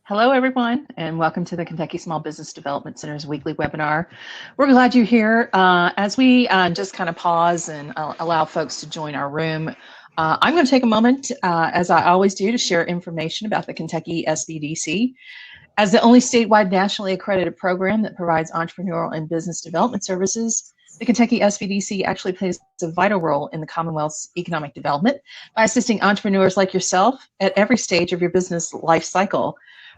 Hello, everyone, and welcome to the Kentucky Small Business Development Center's weekly webinar. We're glad you're here. As we just kind of pause and allow folks to join our room, I'm going to take a moment, as I always do, to share information about the Kentucky SBDC. As the only statewide nationally accredited program that provides entrepreneurial and business development services, the Kentucky SBDC actually plays a vital role in the Commonwealth's economic development by assisting entrepreneurs like yourself at every stage of your business life cycle.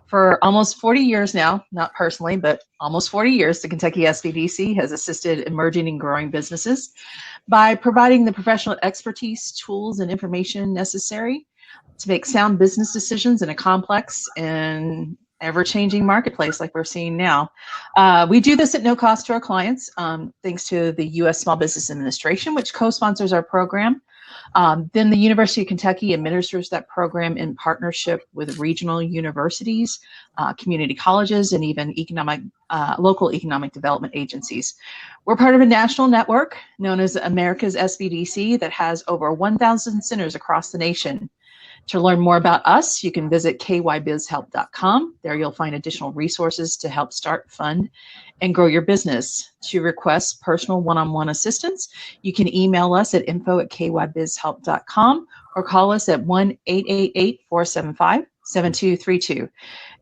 For almost 40 years now, not personally, but almost 40 years, the Kentucky SBDC has assisted emerging and growing businesses by providing the professional expertise, tools, and information necessary to make sound business decisions in a complex and ever-changing marketplace like we're seeing now. We do this at no cost to our clients, thanks to the U.S. Small Business Administration, which co-sponsors our program. Then the University of Kentucky administers that program in partnership with regional universities, community colleges, and even local economic development agencies. We're part of a national network known as America's SBDC that has over 1,000 centers across the nation. To learn more about us, you can visit kybizhelp.com. There you'll find additional resources to help start, fund, and grow your business. To request personal one-on-one assistance, you can email us at info@kybizhelp.com or call us at 1-888-475-7232.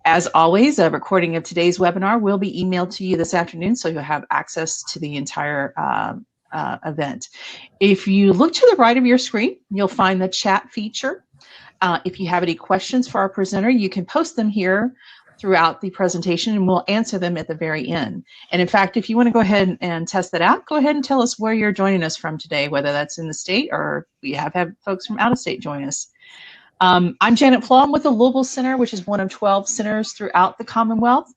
As always, a recording of today's webinar will be emailed to you this afternoon, so you'll have access to the entire event. If you look to the right of your screen, you'll find the chat feature. If you have any questions for our presenter, you can post them here throughout the presentation and we'll answer them at the very end. And in fact, if you want to go ahead and test that out, go ahead and tell us where you're joining us from today, whether that's in the state or we have had folks from out of state join us. I'm Janet Flom with the Louisville Center, which is one of 12 centers throughout the Commonwealth.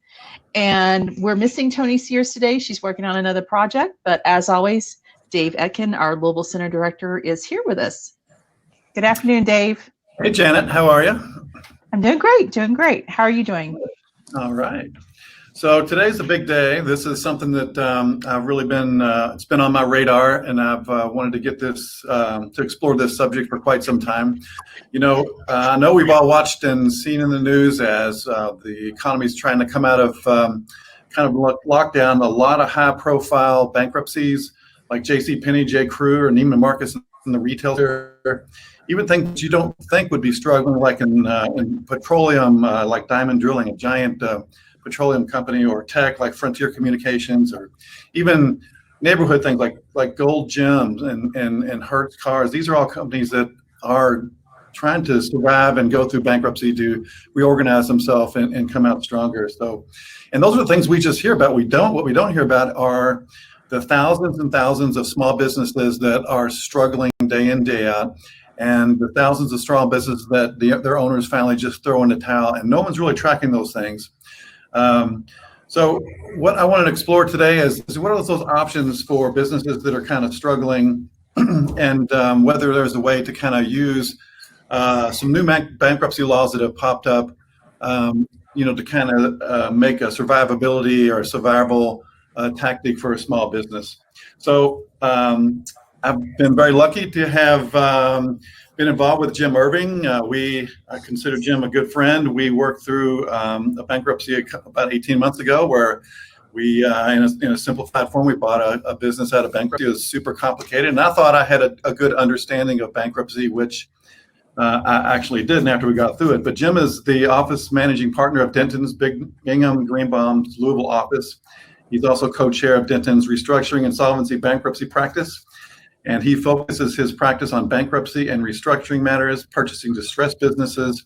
And we're missing Tony Sears today. She's working on another project, but as always, Dave Etkin, our Louisville Center Director, is here with us. Good afternoon, Dave. Hey, Janet, how are you? I'm doing great, doing great. How are you doing? All right. So today's a big day. This is something that I've really been, it's been on my radar, and I've wanted to get this, to explore this subject for quite some time. You know, I know we've all watched and seen in the news as the economy is trying to come out of kind of lockdown, a lot of high profile bankruptcies like JCPenney, J. Crew, or Neiman Marcus in the retail sector. Even things you don't think would be struggling, like in petroleum, like Diamond Drilling, a giant petroleum company, or tech like Frontier Communications, or even neighborhood things like Gold Gems and Hertz Cars. These are all companies that are trying to survive and go through bankruptcy to reorganize themselves and come out stronger. So, and those are the things we just hear about. What we don't hear about are the thousands and thousands of small businesses that are struggling day in, day out, and the thousands of small businesses that their owners finally just throw in the towel, and no one's really tracking those things. So what I wanted to explore today is what are those options for businesses that are kind of struggling, and whether there's a way to kind of use some new bankruptcy laws that have popped up, you know, to kind of make a survivability or survival tactic for a small business. So I've been very lucky to have been involved with Jim Irving. I consider Jim a good friend. We worked through a bankruptcy about 18 months ago, where we, in a simplified form, we bought a business out of bankruptcy. It was super complicated, and I thought I had a good understanding of bankruptcy, which I actually didn't after we got through it. But Jim is the office managing partner of Denton's Bingham Greenbaum's Louisville office. He's also co-chair of Denton's Restructuring and Solvency Bankruptcy practice. And he focuses his practice on bankruptcy and restructuring matters, purchasing distressed businesses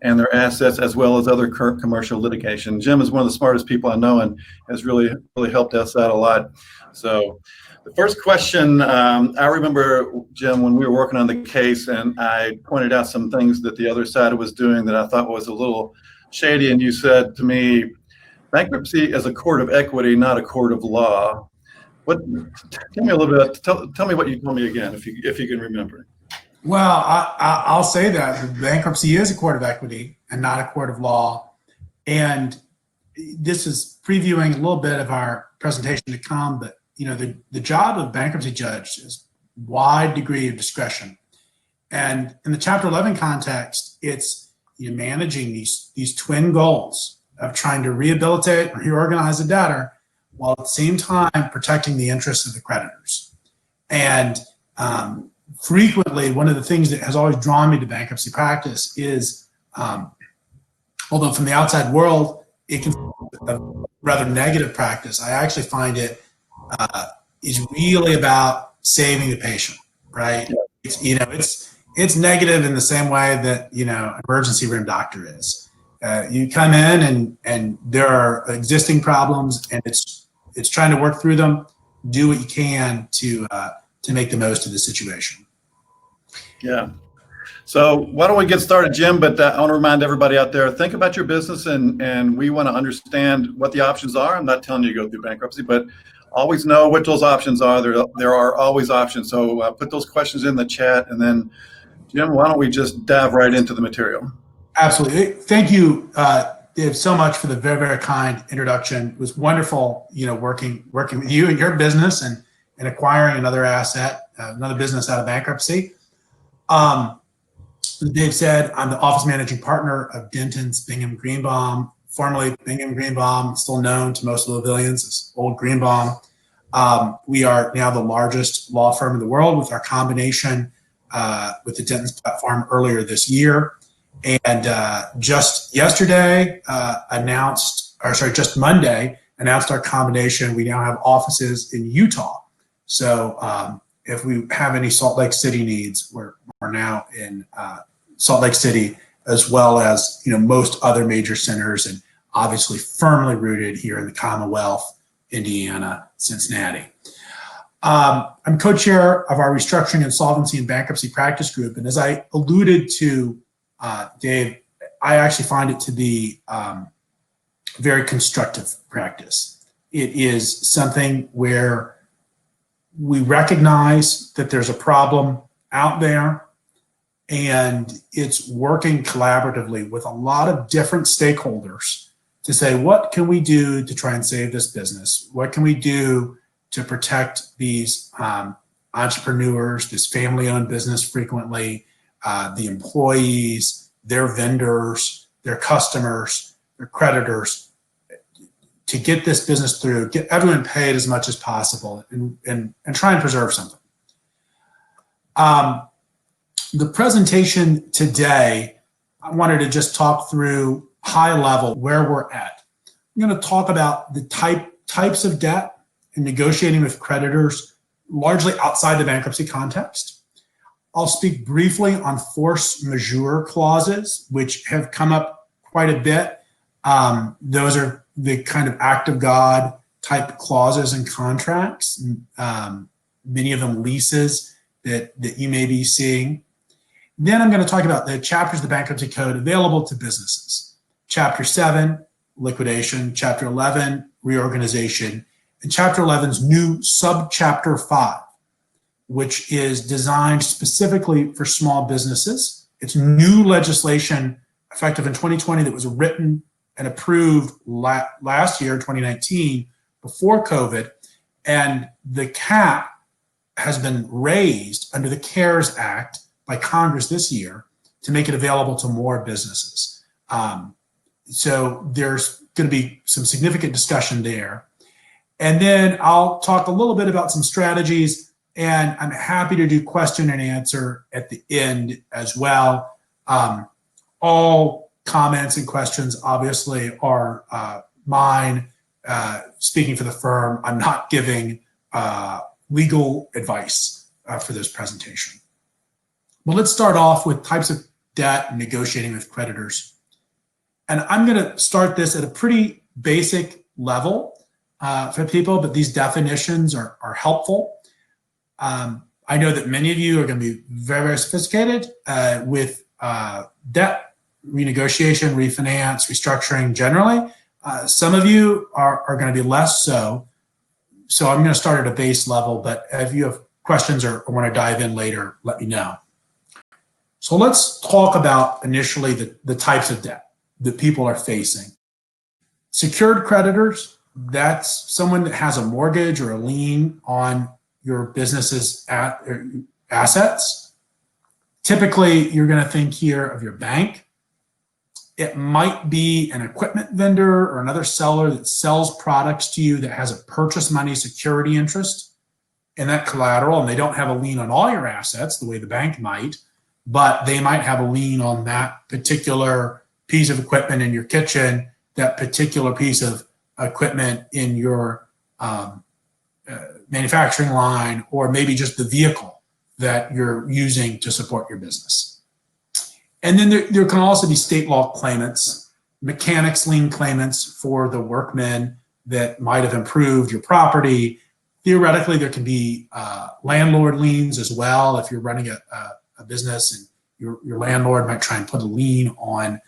and their assets, as well as other current commercial litigation. Jim is one of the smartest people I know and has really helped us out a lot. So the first question, I remember, Jim, when we were working on the case, and I pointed out some things that the other side was doing that I thought was a little shady, and you said to me, bankruptcy is a court of equity, not a court of law. Tell me a little bit. Tell me what you told me again, if you can remember. Well, I'll say that bankruptcy is a court of equity and not a court of law. And this is previewing a little bit of our presentation to come, but you know, the job of bankruptcy judge is wide degree of discretion. And in the Chapter 11 context, it's managing these twin goals of trying to rehabilitate or reorganize a debtor while at the same time protecting the interests of the creditors. And frequently, one of the things that has always drawn me to bankruptcy practice is, although from the outside world, it can be a rather negative practice, I actually find it is really about saving the patient, right? It's negative in the same way that, emergency room doctor is. You come in and there are existing problems, and it's trying to work through them. Do what you can to make the most of the situation. Yeah. So why don't we get started, Jim? But I want to remind everybody out there, think about your business, and we want to understand what the options are. I'm not telling you to go through bankruptcy, but always know what those options are. There are always options. So put those questions in the chat, and then, Jim, why don't we just dive right into the material? Absolutely. Thank you, Dave, so much for the very, very kind introduction. It was wonderful, working with you and your business and acquiring another asset, another business out of bankruptcy. As Dave said, I'm the office managing partner of Denton's Bingham Greenbaum, formerly Bingham Greenbaum, still known to most Louisvillians as Old Greenbaum. We are now the largest law firm in the world with our combination with the Denton's platform earlier this year. And just yesterday just Monday, announced our combination. We now have offices in Utah. So if we have any Salt Lake City needs, we're now in Salt Lake City, as well as most other major centers, and obviously firmly rooted here in the Commonwealth, Indiana, Cincinnati. I'm co-chair of our Restructuring, Insolvency, and Bankruptcy Practice Group, and as I alluded to, Dave, I actually find it to be very constructive practice. It is something where we recognize that there's a problem out there, and it's working collaboratively with a lot of different stakeholders to say, what can we do to try and save this business? What can we do to protect these entrepreneurs, this family-owned business frequently, the employees, their vendors, their customers, their creditors, to get this business through, get everyone paid as much as possible, and try and preserve something. The presentation today, I wanted to just talk through high level where we're at. I'm going to talk about the types of debt and negotiating with creditors, largely outside the bankruptcy context. I'll speak briefly on force majeure clauses, which have come up quite a bit. Those are the kind of act of God type clauses and contracts, many of them leases that you may be seeing. Then I'm going to talk about the chapters of the Bankruptcy Code available to businesses. Chapter 7, liquidation. Chapter 11, reorganization. And Chapter 11's new subchapter 5, which is designed specifically for small businesses. It's new legislation effective in 2020 that was written and approved last year, 2019, before COVID. And the cap has been raised under the CARES Act by Congress this year to make it available to more businesses. So there's going to be some significant discussion there. And then I'll talk a little bit about some strategies, and I'm happy to do question and answer at the end as well. All comments and questions obviously are mine. Speaking for the firm, I'm not giving legal advice for this presentation. Well, let's start off with types of debt and negotiating with creditors. And I'm going to start this at a pretty basic level for people, but these definitions are helpful. I know that many of you are going to be very, very sophisticated with debt renegotiation, refinance, restructuring generally. Some of you are going to be less so. So I'm going to start at a base level, but if you have questions or want to dive in later, let me know. So let's talk about initially the types of debt that people are facing. Secured creditors, that's someone that has a mortgage or a lien on your business's assets. Typically, you're going to think here of your bank. It might be an equipment vendor or another seller that sells products to you that has a purchase money security interest in that collateral, and they don't have a lien on all your assets the way the bank might, but they might have a lien on that particular piece of equipment in your kitchen, that particular piece of equipment in your manufacturing line, or maybe just the vehicle that you're using to support your business. And then there can also be state law claimants, mechanics lien claimants for the workmen that might have improved your property. Theoretically, there can be landlord liens as well. If you're running a business and your landlord might try and put a lien on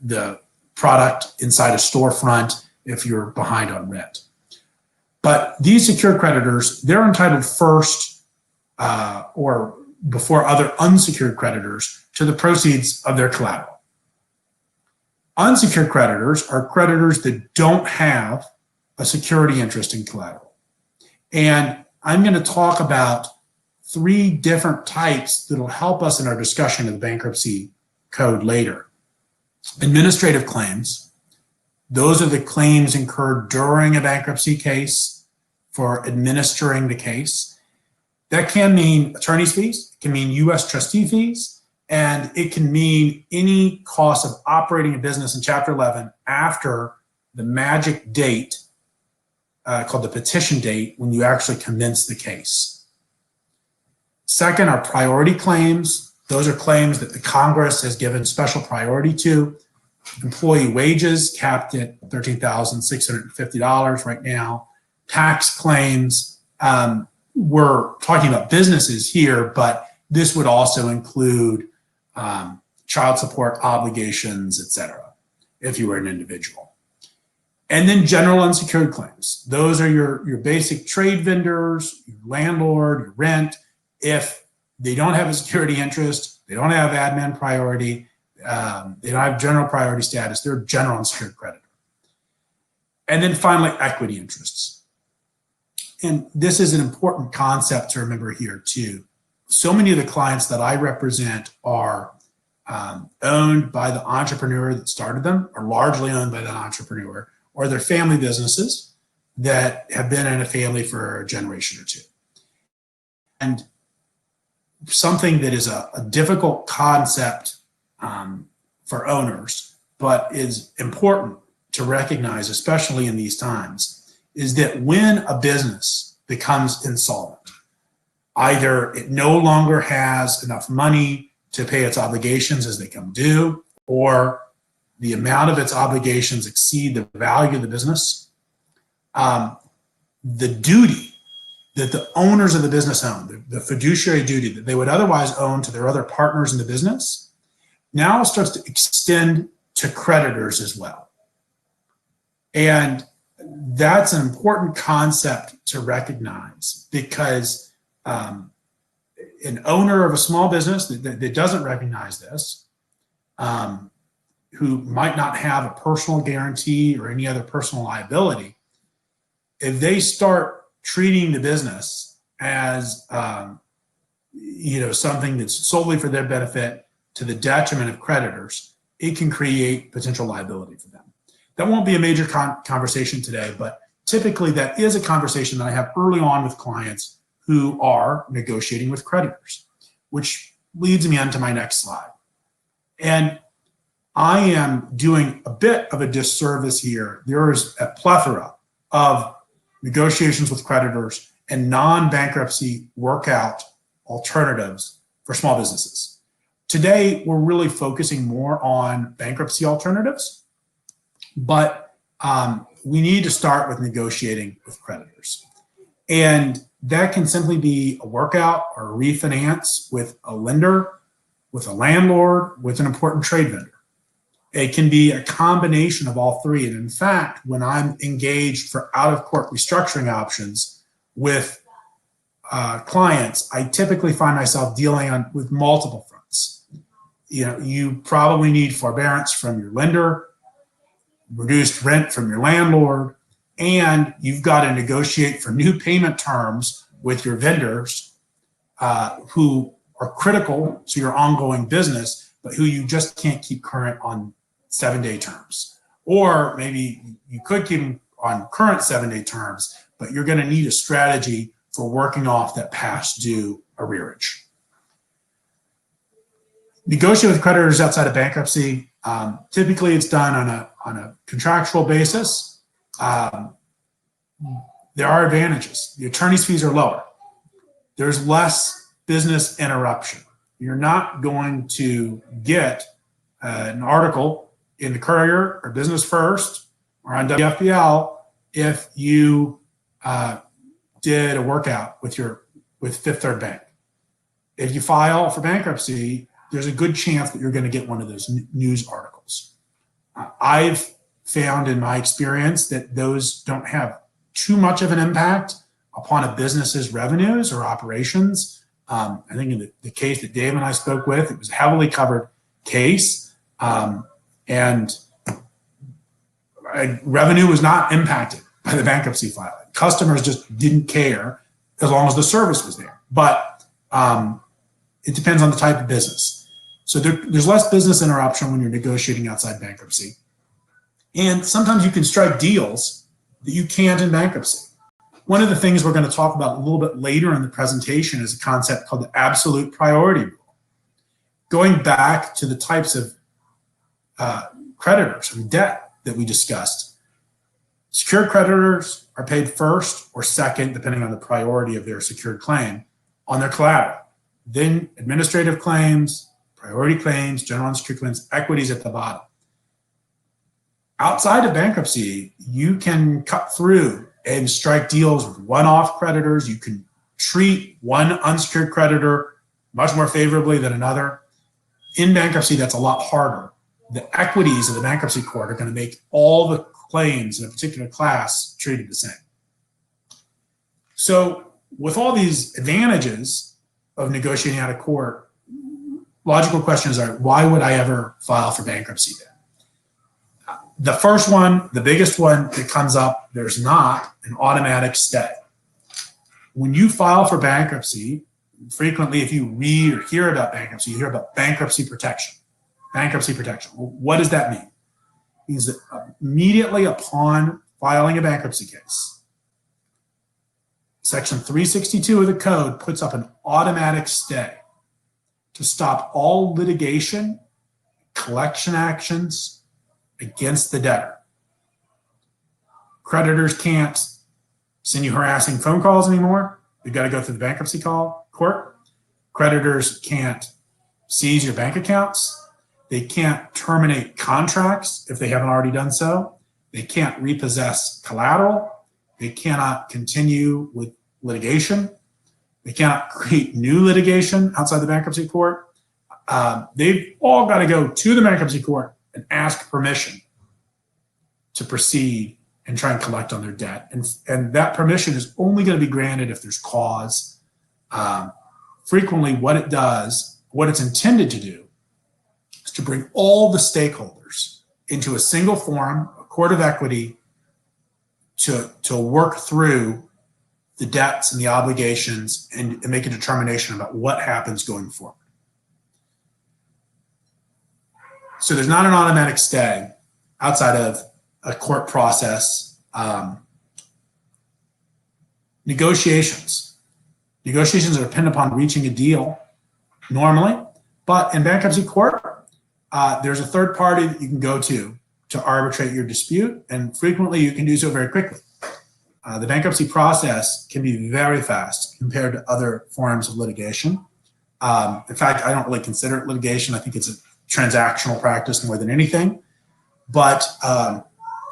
the product inside a storefront if you're behind on rent. But these secured creditors, they're entitled first or before other unsecured creditors to the proceeds of their collateral. Unsecured creditors are creditors that don't have a security interest in collateral. And I'm going to talk about 3 different types that'll help us in our discussion of the bankruptcy code later. Administrative claims. Those are the claims incurred during a bankruptcy case for administering the case. That can mean attorney's fees, it can mean U.S. trustee fees, and it can mean any cost of operating a business in Chapter 11 after the magic date called the petition date when you actually commence the case. Second are priority claims. Those are claims that the Congress has given special priority to. Employee wages capped at $13,650 right now. Tax claims. We're talking about businesses here, but this would also include child support obligations, etc., if you were an individual. And then general unsecured claims. Those are your basic trade vendors, your landlord, your rent. If they don't have a security interest, they don't have admin priority, they don't have general priority status, they're a general unsecured creditor. And then finally, equity interests. And this is an important concept to remember here too. So many of the clients that I represent are owned by the entrepreneur that started them, or largely owned by that entrepreneur, or they're family businesses that have been in a family for a generation or two. And something that is a difficult concept for owners, but is important to recognize, especially in these times, is that when a business becomes insolvent, either it no longer has enough money to pay its obligations as they come due, or the amount of its obligations exceed the value of the business, the duty that the owners of the business own, the fiduciary duty that they would otherwise own to their other partners in the business, now starts to extend to creditors as well. And that's an important concept to recognize, because an owner of a small business that doesn't recognize this, who might not have a personal guarantee or any other personal liability, if they start treating the business as something that's solely for their benefit to the detriment of creditors, it can create potential liability for them. That won't be a major conversation today, but typically that is a conversation that I have early on with clients who are negotiating with creditors, which leads me on to my next slide. And I am doing a bit of a disservice here. There is a plethora of negotiations with creditors and non-bankruptcy workout alternatives for small businesses. Today, we're really focusing more on bankruptcy alternatives, but we need to start with negotiating with creditors. And that can simply be a workout or a refinance with a lender, with a landlord, with an important trade vendor. It can be a combination of all three. And in fact, when I'm engaged for out-of-court restructuring options with clients, I typically find myself dealing with multiple fronts. You probably need forbearance from your lender, reduced rent from your landlord, and you've got to negotiate for new payment terms with your vendors who are critical to your ongoing business, but who you just can't keep current on 7-day terms. Or maybe you could keep them on current 7-day terms, but you're going to need a strategy for working off that past due arrearage. Negotiate with creditors outside of bankruptcy. Typically, it's done on a contractual basis. There are advantages. The attorney's fees are lower. There's less business interruption. You're not going to get an article in the Courier or Business First or on WFPL if you did a workout with Fifth Third Bank. If you file for bankruptcy, there's a good chance that you're going to get one of those news articles. I've found in my experience that those don't have too much of an impact upon a business's revenues or operations. I think in the case that Dave and I spoke with, it was a heavily covered case, and revenue was not impacted by the bankruptcy filing. Customers just didn't care as long as the service was there. But it depends on the type of business. So there's less business interruption when you're negotiating outside bankruptcy. And sometimes you can strike deals that you can't in bankruptcy. One of the things we're going to talk about a little bit later in the presentation is a concept called the absolute priority rule. Going back to the types of creditors and debt that we discussed, secured creditors are paid first or second, depending on the priority of their secured claim, on their collateral. Then administrative claims, priority claims, general unsecured claims, equities at the bottom. Outside of bankruptcy, you can cut through and strike deals with one-off creditors. You can treat one unsecured creditor much more favorably than another. In bankruptcy, that's a lot harder. The equities of the bankruptcy court are going to make all the claims in a particular class treated the same. So with all these advantages of negotiating out of court, logical questions are, why would I ever file for bankruptcy then? The first one, the biggest one that comes up, there's not an automatic stay. When you file for bankruptcy, frequently if you read or hear about bankruptcy, you hear about bankruptcy protection. Bankruptcy protection. Well, what does that mean? It means that immediately upon filing a bankruptcy case, Section 362 of the code puts up an automatic stay to stop all litigation, collection actions against the debtor. Creditors can't send you harassing phone calls anymore. You've got to go through the bankruptcy court. Creditors can't seize your bank accounts. They can't terminate contracts if they haven't already done so. They can't repossess collateral. They cannot continue with litigation. They cannot create new litigation outside the bankruptcy court. They've all got to go to the bankruptcy court and ask permission to proceed and try and collect on their debt. And that permission is only going to be granted if there's cause. Frequently what it does, what it's intended to do, is to bring all the stakeholders into a single forum, a court of equity, to work through the debts and the obligations and make a determination about what happens going forward. So there's not an automatic stay outside of a court process. Negotiations. Negotiations are dependent upon reaching a deal normally, but in bankruptcy court, there's a third party that you can go to arbitrate your dispute, and frequently you can do so very quickly. The bankruptcy process can be very fast compared to other forms of litigation. In fact, I don't really consider it litigation. I think it's a transactional practice more than anything. But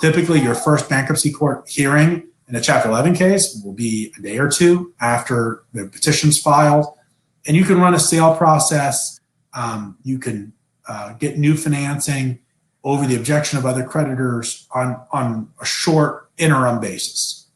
typically your first bankruptcy court hearing in a Chapter 11 case will be a day or two after the petition's filed. And you can run a sale process. You can get new financing over the objection of other creditors on a short interim basis.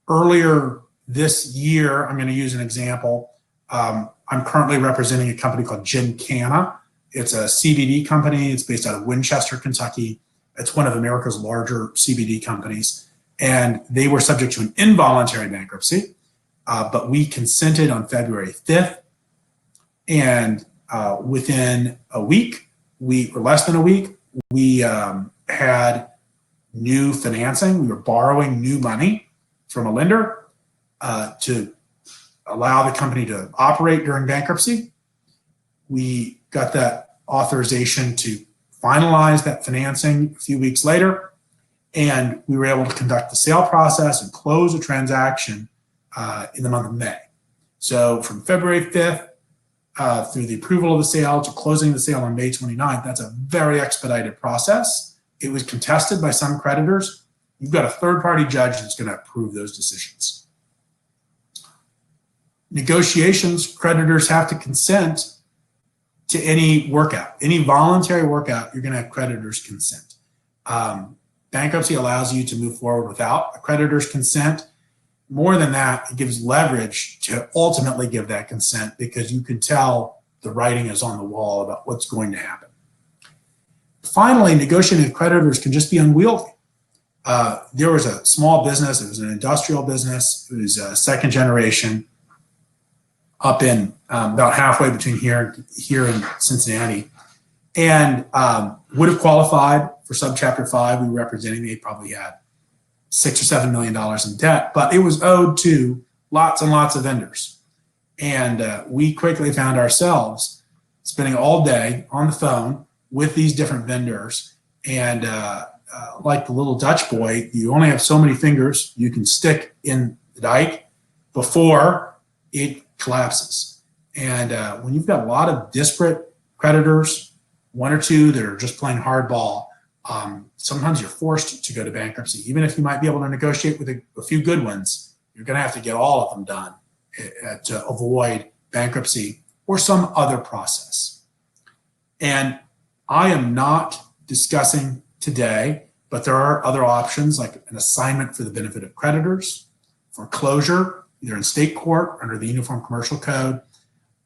Earlier this year, I'm going to use an example. I'm currently representing a company called Gincana. It's a CBD company. It's based out of Winchester, Kentucky. It's one of America's larger CBD companies. And they were subject to an involuntary bankruptcy, but we consented on February 5th. And within a week, week or less than a week, we had new financing. We were borrowing new money from a lender to allow the company to operate during bankruptcy. We got that authorization to finalize that financing a few weeks later, and we were able to conduct the sale process and close a transaction in the month of May. So from February 5th through the approval of the sale to closing the sale on May 29th, that's a very expedited process. It was contested by some creditors. You've got a third-party judge that's going to approve those decisions. Negotiations, creditors have to consent to any workout, any voluntary workout. You're going to have creditors consent. Bankruptcy allows you to move forward without a creditor's consent. More than that, it gives leverage to ultimately give that consent because you can tell the writing is on the wall about what's going to happen. Finally, negotiating with creditors can just be unwieldy. There was a small business, it was an industrial business, it was a second generation up in about halfway between here and Cincinnati, and would have qualified for subchapter 5. We were representing, they probably had $6 or $7 million in debt, but it was owed to lots and lots of vendors. And we quickly found ourselves spending all day on the phone with these different vendors. And like the little Dutch boy, you only have so many fingers you can stick in the dike before it collapses. And when you've got a lot of disparate creditors, one or two that are just playing hardball, sometimes you're forced to go to bankruptcy. Even if you might be able to negotiate with a few good ones, you're going to have to get all of them done to avoid bankruptcy or some other process. And I am not discussing today, but there are other options like an assignment for the benefit of creditors, foreclosure, either in state court under the Uniform Commercial Code.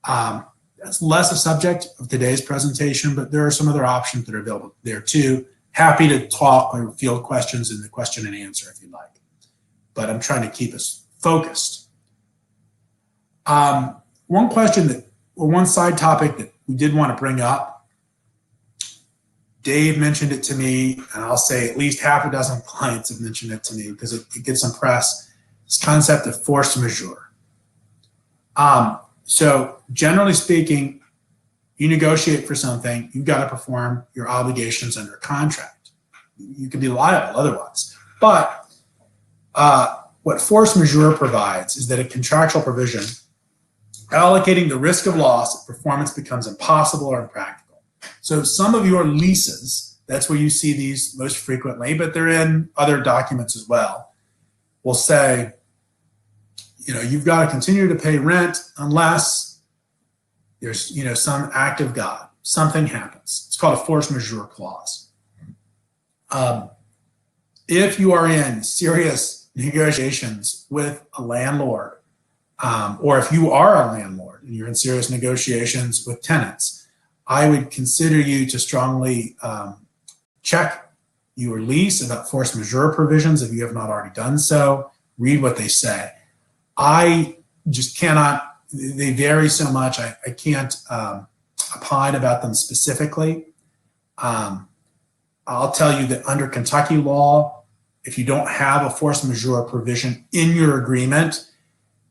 That's less a subject of today's presentation, but there are some other options that are available there too. Happy to talk or field questions in the question and answer if you'd like. But I'm trying to keep us focused. One question that, or one side topic that we did want to bring up, Dave mentioned it to me, and I'll say at least half a dozen clients have mentioned it to me because it gets some press, this concept of force majeure. So generally speaking, you negotiate for something, you've got to perform your obligations under contract. You can be liable otherwise. But what force majeure provides is that a contractual provision allocating the risk of loss if performance becomes impossible or impractical. So some of your leases, that's where you see these most frequently, but they're in other documents as well, will say, you've got to continue to pay rent unless there's, some act of God, something happens. It's called a force majeure clause. If you are in serious negotiations with a landlord, or if you are a landlord and you're in serious negotiations with tenants, I would consider you to strongly check your lease about force majeure provisions if you have not already done so. Read what they say. I just cannot, they vary so much, I can't opine about them specifically. I'll tell you that under Kentucky law, if you don't have a force majeure provision in your agreement,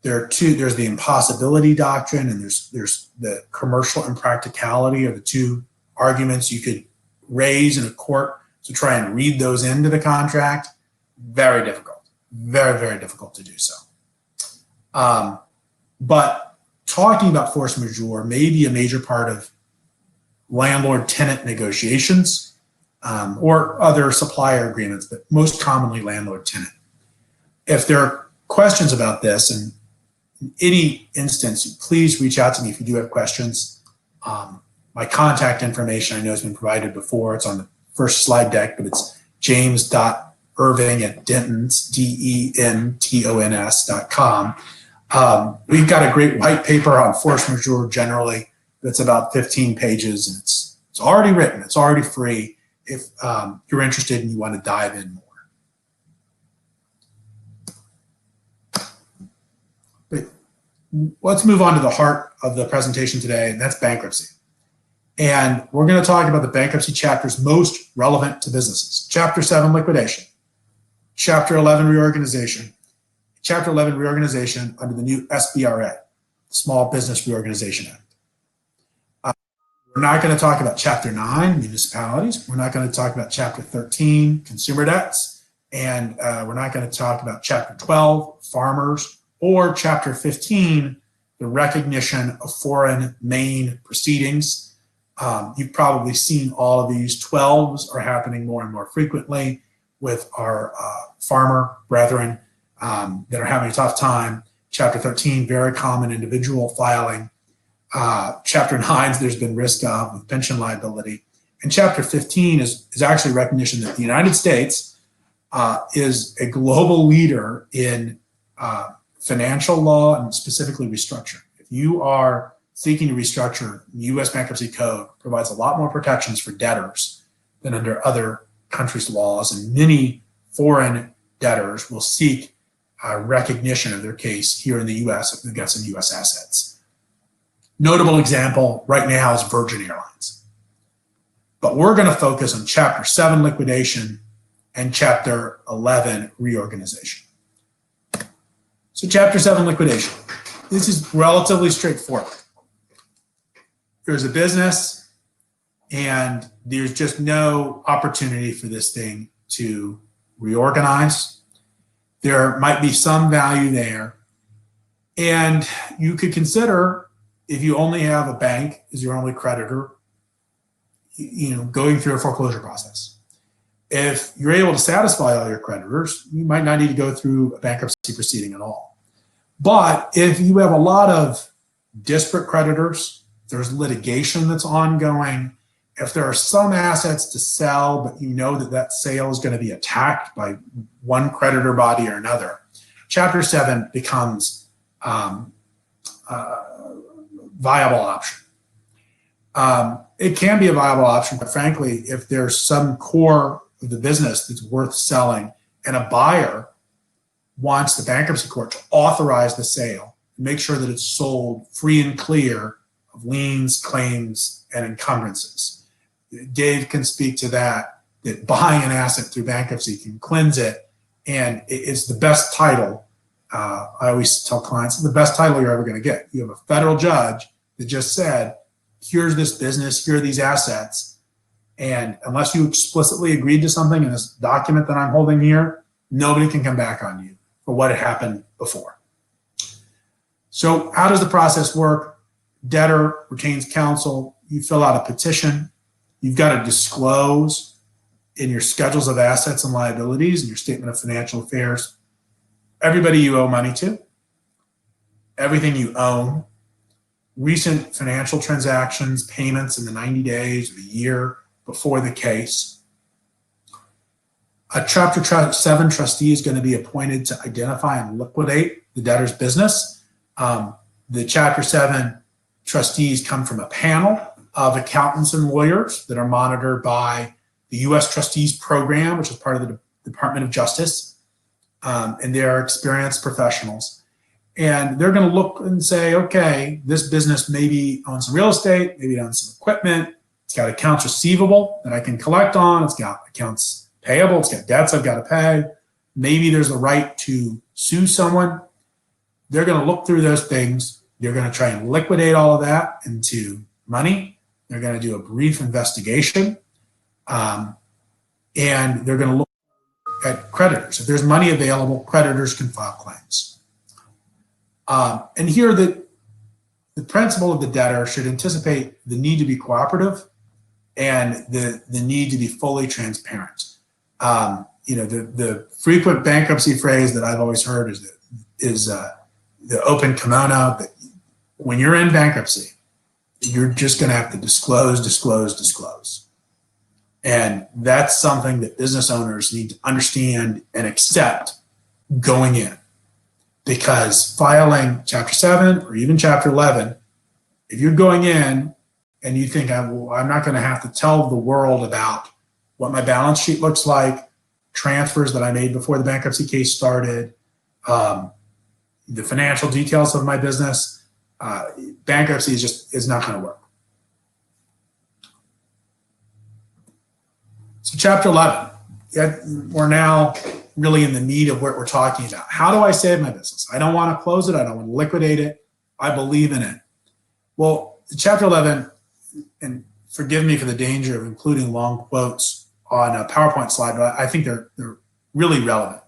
there's the impossibility doctrine and there's the commercial impracticality are the two arguments you could raise in a court to try and read those into the contract. Very difficult, very, very difficult to do so. But talking about force majeure may be a major part of landlord-tenant negotiations or other supplier agreements, but most commonly landlord-tenant. If there are questions about this, and in any instance, please reach out to me if you do have questions. My contact information I know has been provided before. It's on the first slide deck, but it's james.irving@dentons, DENTONS.com. We've got a great white paper on force majeure generally that's about 15 pages, and it's already written, it's already free if you're interested and you want to dive in more. But let's move on to the heart of the presentation today, and that's bankruptcy. And we're going to talk about the bankruptcy chapters most relevant to businesses. Chapter 7, liquidation. Chapter 11, reorganization. Chapter 11, reorganization under the new SBRA, Small Business Reorganization Act. We're not going to talk about Chapter 9, municipalities. We're not going to talk about Chapter 13, consumer debts. And we're not going to talk about Chapter 12, farmers, or Chapter 15, the recognition of foreign main proceedings. You've probably seen all of these. 12s are happening more and more frequently with our farmer brethren that are having a tough time. Chapter 13, very common individual filing. Chapter 9, there's been risk of with pension liability. And Chapter 15 is actually recognition that the United States is a global leader in financial law and specifically restructuring. If you are seeking to restructure, the U.S. Bankruptcy Code provides a lot more protections for debtors than under other countries' laws, and many foreign debtors will seek recognition of their case here in the U.S. if they've got some U.S. assets. Notable example right now is Virgin Airlines. But we're going to focus on Chapter 7, liquidation, and Chapter 11, reorganization. So Chapter 7, liquidation. This is relatively straightforward. There's a business, and there's just no opportunity for this thing to reorganize. There might be some value there. And you could consider, if you only have a bank as your only creditor, going through a foreclosure process. If you're able to satisfy all your creditors, you might not need to go through a bankruptcy proceeding at all. But if you have a lot of disparate creditors, there's litigation that's ongoing, if there are some assets to sell, but you know that sale is going to be attacked by one creditor body or another, Chapter 7 becomes viable option. It can be a viable option, but frankly, if there's some core of the business that's worth selling and a buyer wants the bankruptcy court to authorize the sale, make sure that it's sold free and clear of liens, claims, and encumbrances. Dave can speak to that buying an asset through bankruptcy can cleanse it, and it's the best title. I always tell clients, it's the best title you're ever going to get. You have a federal judge that just said, here's this business, here are these assets, and unless you explicitly agreed to something in this document that I'm holding here, nobody can come back on you for what had happened before. So how does the process work? Debtor retains counsel. You fill out a petition. You've got to disclose in your schedules of assets and liabilities and your statement of financial affairs everybody you owe money to, everything you own, recent financial transactions, payments in the 90 days or the year before the case. A Chapter 7 trustee is going to be appointed to identify and liquidate the debtor's business. The Chapter 7 trustees come from a panel of accountants and lawyers that are monitored by the U.S. Trustees Program, which is part of the Department of Justice, and they are experienced professionals. And they're going to look and say, okay, this business maybe owns some real estate, maybe it owns some equipment, it's got accounts receivable that I can collect on, it's got accounts payable, it's got debts I've got to pay, maybe there's a right to sue someone. They're going to look through those things. They're going to try and liquidate all of that into money. They're going to do a brief investigation. And they're going to look at creditors. If there's money available, creditors can file claims. And here the principle of the debtor should anticipate the need to be cooperative and the need to be fully transparent. The frequent bankruptcy phrase that I've always heard is the open kimono, that when you're in bankruptcy, you're just going to have to disclose. And that's something that business owners need to understand and accept going in. Because filing Chapter 7 or even Chapter 11, if you're going in and you think, I'm not going to have to tell the world about what my balance sheet looks like, transfers that I made before the bankruptcy case started, the financial details of my business, bankruptcy is not going to work. So Chapter 11, we're now really in the meat of what we're talking about. How do I save my business? I don't want to close it. I don't want to liquidate it. I believe in it. Well, Chapter 11, and forgive me for the danger of including long quotes on a PowerPoint slide, but I think they're really relevant.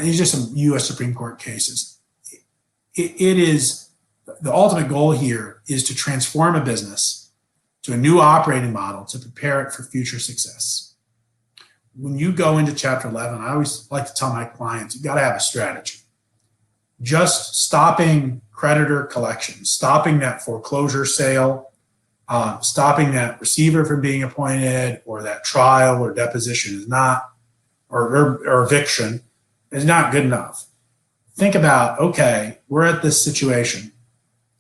These are some U.S. Supreme Court cases. It is, the ultimate goal here is to transform a business to a new operating model to prepare it for future success. When you go into Chapter 11, I always like to tell my clients, you've got to have a strategy. Just stopping creditor collection, stopping that foreclosure sale, stopping that receiver from being appointed, or that trial or deposition is not, or eviction is not good enough. Think about, okay, we're at this situation.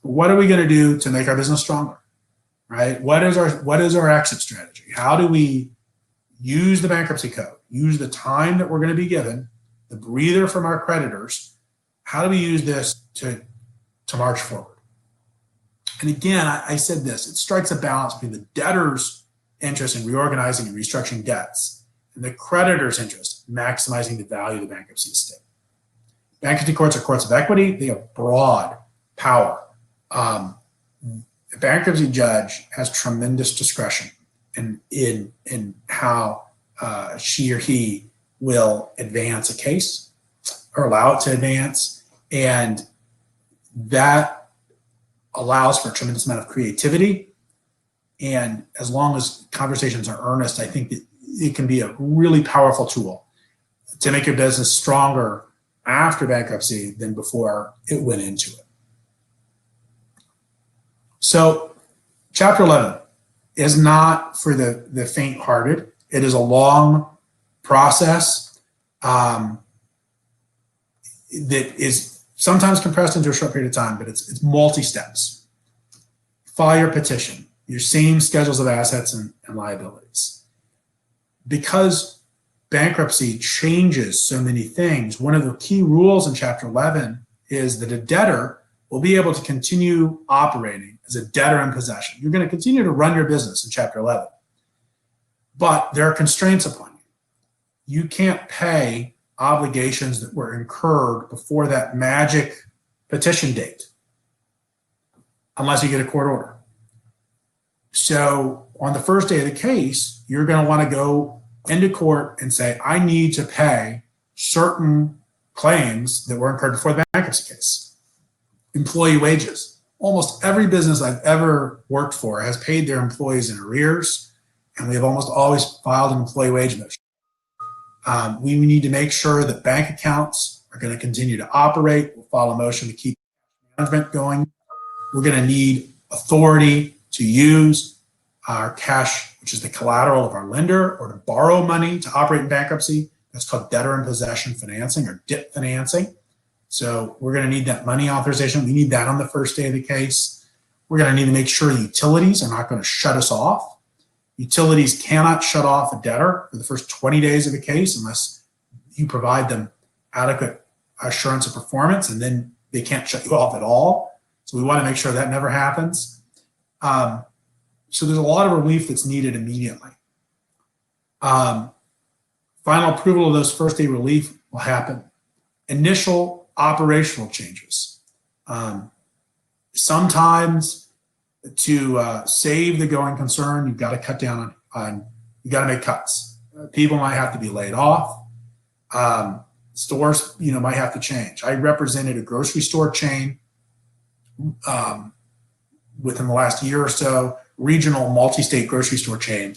What are we going to do to make our business stronger, right? What is our exit strategy? How do we use the bankruptcy code, use the time that we're going to be given, the breather from our creditors? How do we use this to march forward? And again, I said this, it strikes a balance between the debtor's interest in reorganizing and restructuring debts and the creditor's interest in maximizing the value of the bankruptcy estate. Bankruptcy courts are courts of equity. They have broad power. A bankruptcy judge has tremendous discretion in how she or he will advance a case or allow it to advance. And that allows for a tremendous amount of creativity. And as long as conversations are earnest, I think that it can be a really powerful tool to make your business stronger after bankruptcy than before it went into it. So Chapter 11 is not for the faint-hearted. It is a long process that is sometimes compressed into a short period of time, but it's multi-steps. File your petition, your same schedules of assets and liabilities. Because bankruptcy changes so many things, one of the key rules in Chapter 11 is that a debtor will be able to continue operating as a debtor in possession. You're going to continue to run your business in Chapter 11, but there are constraints upon you. You can't pay obligations that were incurred before that magic petition date unless you get a court order. So on the first day of the case, you're going to want to go into court and say, I need to pay certain claims that were incurred before the bankruptcy case. Employee wages. Almost every business I've ever worked for has paid their employees in arrears, and we have almost always filed an employee wage motion. We need to make sure that bank accounts are going to continue to operate. We'll file a motion to keep management going. We're going to need authority to use our cash, which is the collateral of our lender, or to borrow money to operate in bankruptcy. That's called debtor in possession financing, or DIP financing. So we're going to need that money authorization. We need that on the first day of the case. We're going to need to make sure utilities are not going to shut us off. Utilities cannot shut off a debtor for the first 20 days of a case unless you provide them adequate assurance of performance, and then they can't shut you off at all. So we want to make sure that never happens. So there's a lot of relief that's needed immediately. Final approval of those first day relief will happen. Initial operational changes. Sometimes to save the going concern, you've got to cut down on you got to make cuts. People might have to be laid off. Stores, might have to change. I represented a grocery store chain within the last year or so, regional multi-state grocery store chain.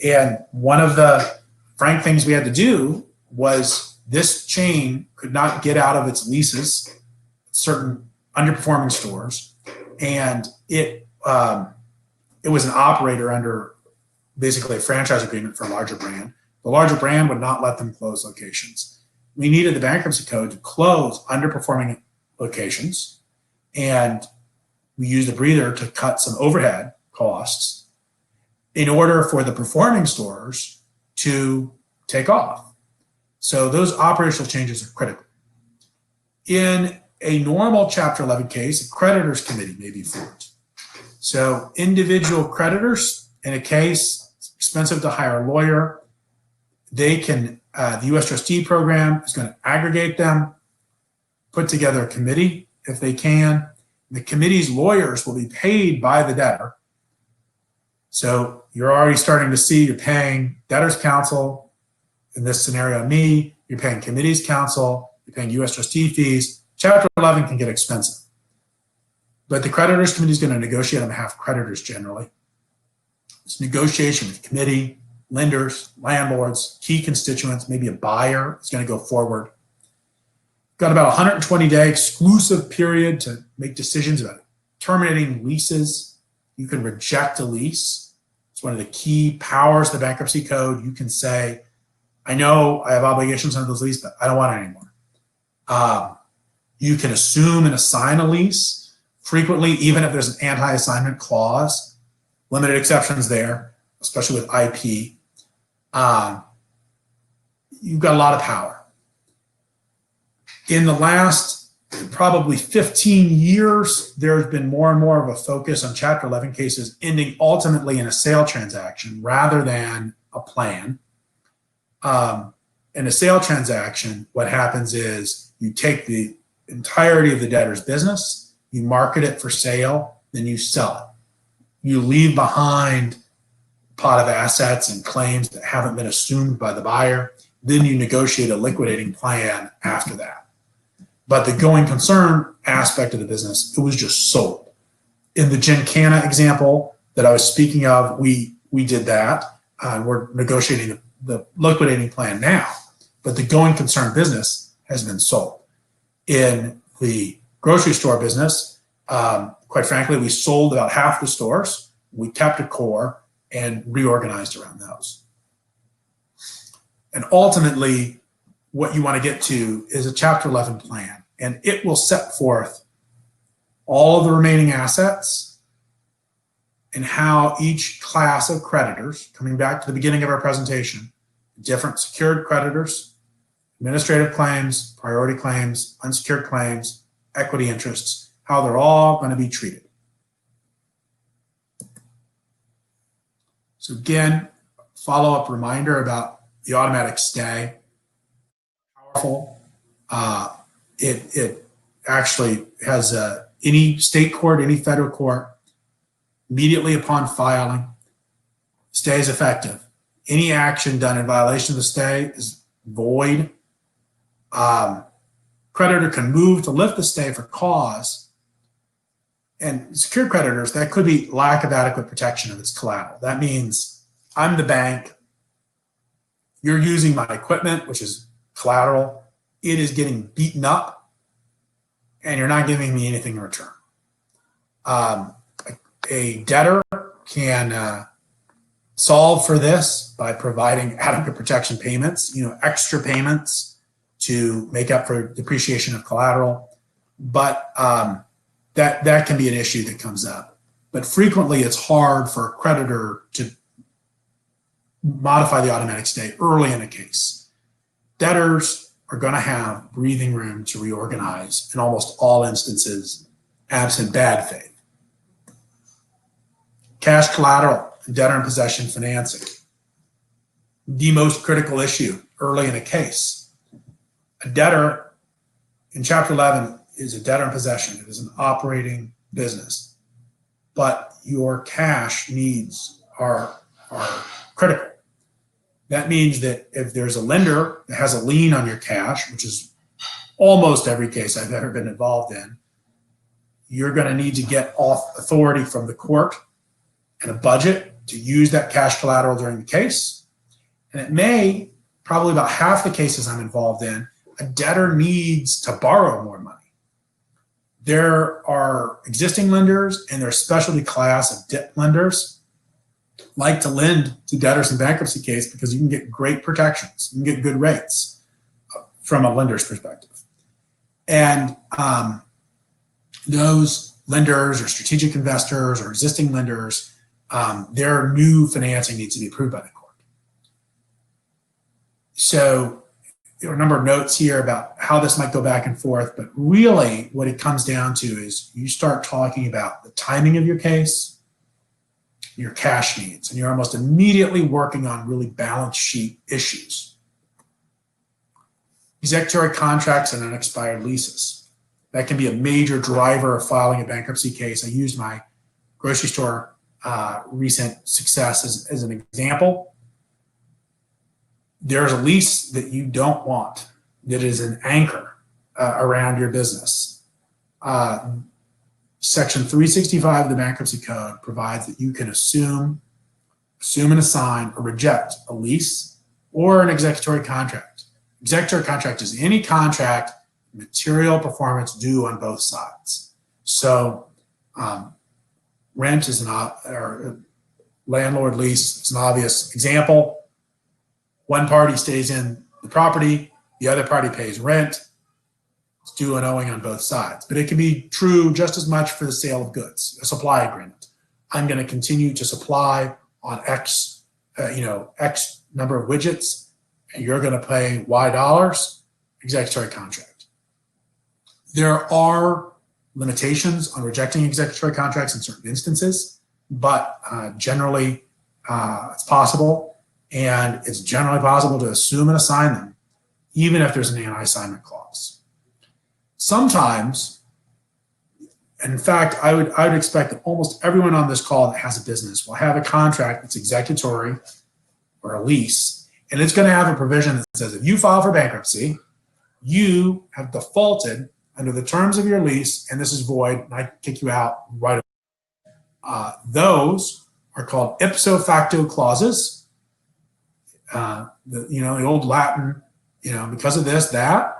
And one of the frank things we had to do was this chain could not get out of its leases, certain underperforming stores, and it was an operator under basically a franchise agreement for a larger brand. The larger brand would not let them close locations. We needed the bankruptcy code to close underperforming locations, and we used a breather to cut some overhead costs in order for the performing stores to take off. So those operational changes are critical. In a normal Chapter 11 case, a creditors committee may be formed. So individual creditors in a case, it's expensive to hire a lawyer. they can, the U.S. trustee program is going to aggregate them, put together a committee if they can. The committee's lawyers will be paid by the debtor. So you're already starting to see you're paying debtor's counsel, in this scenario, me, you're paying committee's counsel, you're paying U.S. trustee fees. Chapter 11 can get expensive. But the creditors committee is going to negotiate on behalf of creditors generally. It's negotiation with committee, lenders, landlords, key constituents, maybe a buyer is going to go forward. Got about a 120-day exclusive period to make decisions about terminating leases. You can reject a lease. It's one of the key powers of the bankruptcy code. You can say, I know I have obligations under this lease, but I don't want it anymore. You can assume and assign a lease. Frequently, even if there's an anti-assignment clause, limited exceptions there, especially with IP, you've got a lot of power. In the last probably 15 years, there's been more and more of a focus on Chapter 11 cases ending ultimately in a sale transaction rather than a plan. In a sale transaction, what happens is you take the entirety of the debtor's business, you market it for sale, then you sell it. You leave behind a pot of assets and claims that haven't been assumed by the buyer. Then you negotiate a liquidating plan after that. But the going concern aspect of the business, it was just sold. In the Gincana example that I was speaking of, we did that. We're negotiating the liquidating plan now, but the going concern business has been sold. In the grocery store business, quite frankly, we sold about half the stores. We kept a core and reorganized around those. And ultimately, what you want to get to is a Chapter 11 plan, and it will set forth all of the remaining assets and how each class of creditors, coming back to the beginning of our presentation, different secured creditors, administrative claims, priority claims, unsecured claims, equity interests, how they're all going to be treated. So again, follow-up reminder about the automatic stay. Powerful. It actually has any state court, any federal court, immediately upon filing, stay is effective. Any action done in violation of the stay is void. Creditor can move to lift the stay for cause. And secured creditors, that could be lack of adequate protection of its collateral. That means I'm the bank, you're using my equipment, which is collateral, it is getting beaten up, and you're not giving me anything in return. A debtor can solve for this by providing adequate protection payments, extra payments to make up for depreciation of collateral. But that can be an issue that comes up. But frequently it's hard for a creditor to modify the automatic stay early in a case. Debtors are going to have breathing room to reorganize in almost all instances, absent bad faith. Cash collateral and debtor in possession financing. The most critical issue early in a case. A debtor in Chapter 11 is a debtor in possession. It is an operating business. But your cash needs are critical. That means that if there's a lender that has a lien on your cash, which is almost every case I've ever been involved in, you're going to need to get authority from the court and a budget to use that cash collateral during the case. And it may, probably about half the cases I'm involved in, a debtor needs to borrow more money. There are existing lenders and there's a specialty class of debt lenders like to lend to debtors in bankruptcy case because you can get great protections. You can get good rates from a lender's perspective. And those lenders or strategic investors or existing lenders, their new financing needs to be approved by the court. So there are a number of notes here about how this might go back and forth, but really what it comes down to is you start talking about the timing of your case, your cash needs, and you're almost immediately working on really balance sheet issues. Executory contracts and unexpired leases. That can be a major driver of filing a bankruptcy case. I used my grocery store recent success as an example. There's a lease that you don't want that is an anchor around your business. Section 365 of the Bankruptcy Code provides that you can assume and assign or reject a lease or an executory contract. Executory contract is any contract, material performance due on both sides. So rent is or landlord lease is an obvious example. One party stays in the property, the other party pays rent. It's due and owing on both sides. But it can be true just as much for the sale of goods, a supply agreement. I'm going to continue to supply on X, X number of widgets, and you're going to pay Y dollars, executory contract. There are limitations on rejecting executory contracts in certain instances, but generally it's possible, and it's generally possible to assume and assign them, even if there's an anti-assignment clause. Sometimes, in fact, I would expect that almost everyone on this call that has a business will have a contract that's executory or a lease, and it's going to have a provision that says if you file for bankruptcy, you have defaulted under the terms of your lease, and this is void, and I kick you out right away. Those are called ipso facto clauses. The old Latin, because of this, that,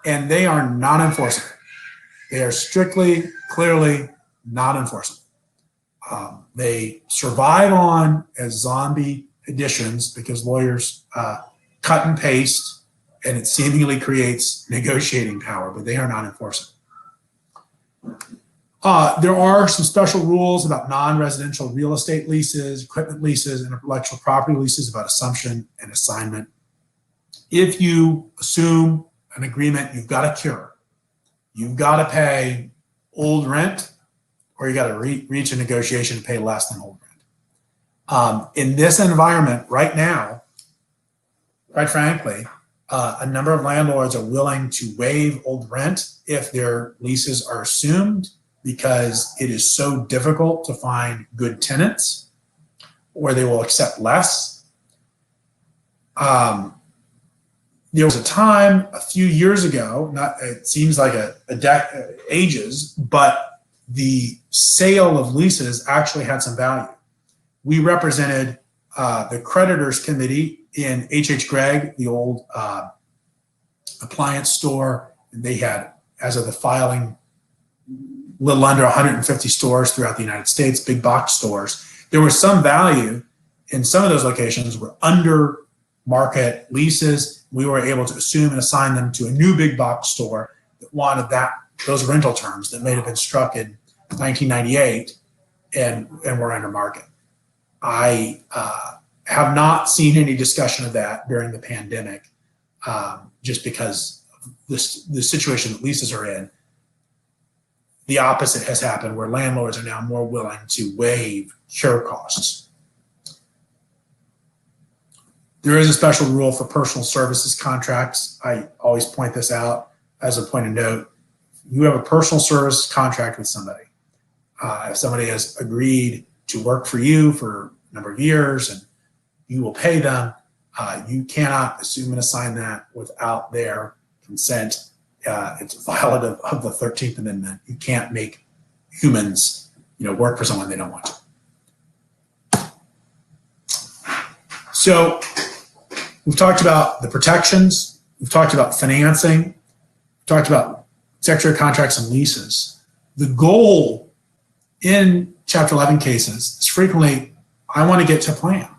and they are non-enforceable. They are strictly, clearly not enforceable. They survive on as zombie additions because lawyers cut and paste, and it seemingly creates negotiating power, but they are not enforceable. There are some special rules about non-residential real estate leases, equipment leases, and intellectual property leases about assumption and assignment. If you assume an agreement, you've got to cure. You've got to pay old rent, or you got to reach a negotiation to pay less than old rent. In this environment right now, quite frankly, a number of landlords are willing to waive old rent if their leases are assumed because it is so difficult to find good tenants, or they will accept less. There was a time a few years ago, it seems like ages, but the sale of leases actually had some value. We represented the creditors committee in H.H. Gregg, the old appliance store. And they had, as of the filing, a little under 150 stores throughout the United States, big box stores. There was some value in some of those locations were under market leases. We were able to assume and assign them to a new big box store that wanted those rental terms that may have been struck in 1998 and were under market. I have not seen any discussion of that during the pandemic, just because of the situation that leases are in. The opposite has happened, where landlords are now more willing to waive cure costs. There is a special rule for personal services contracts. I always point this out as a point of note. You have a personal service contract with somebody. If somebody has agreed to work for you for a number of years and you will pay them, you cannot assume and assign that without their consent. It's violative of the 13th Amendment. You can't make humans, work for someone they don't want to. So we've talked about the protections. We've talked about financing. We've talked about executory contracts and leases. The goal in Chapter 11 cases is frequently, I want to get to plan.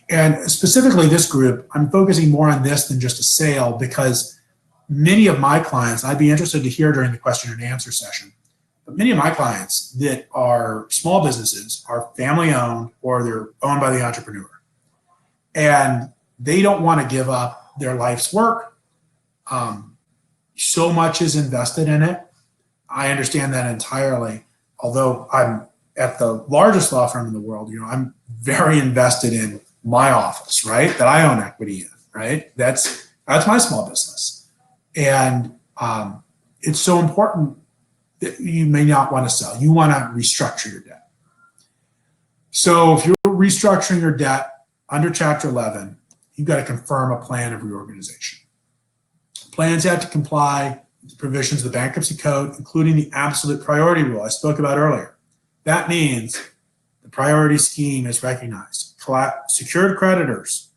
And specifically this group, I'm focusing more on this than just a sale, because many of my clients, I'd be interested to hear during the question and answer session, but many of my clients that are small businesses are family owned or they're owned by the entrepreneur. And they don't want to give up their life's work. So much is invested in it. I understand that entirely. Although I'm at the largest law firm in the world, I'm very invested in my office, right? That I own equity in, right? That's my small business. And it's so important that you may not want to sell. You want to restructure your debt. So if you're restructuring your debt under Chapter 11, you've got to confirm a plan of reorganization. Plans have to comply with the provisions of the Bankruptcy Code, including the absolute priority rule I spoke about earlier. That means the priority scheme is recognized. Secured creditors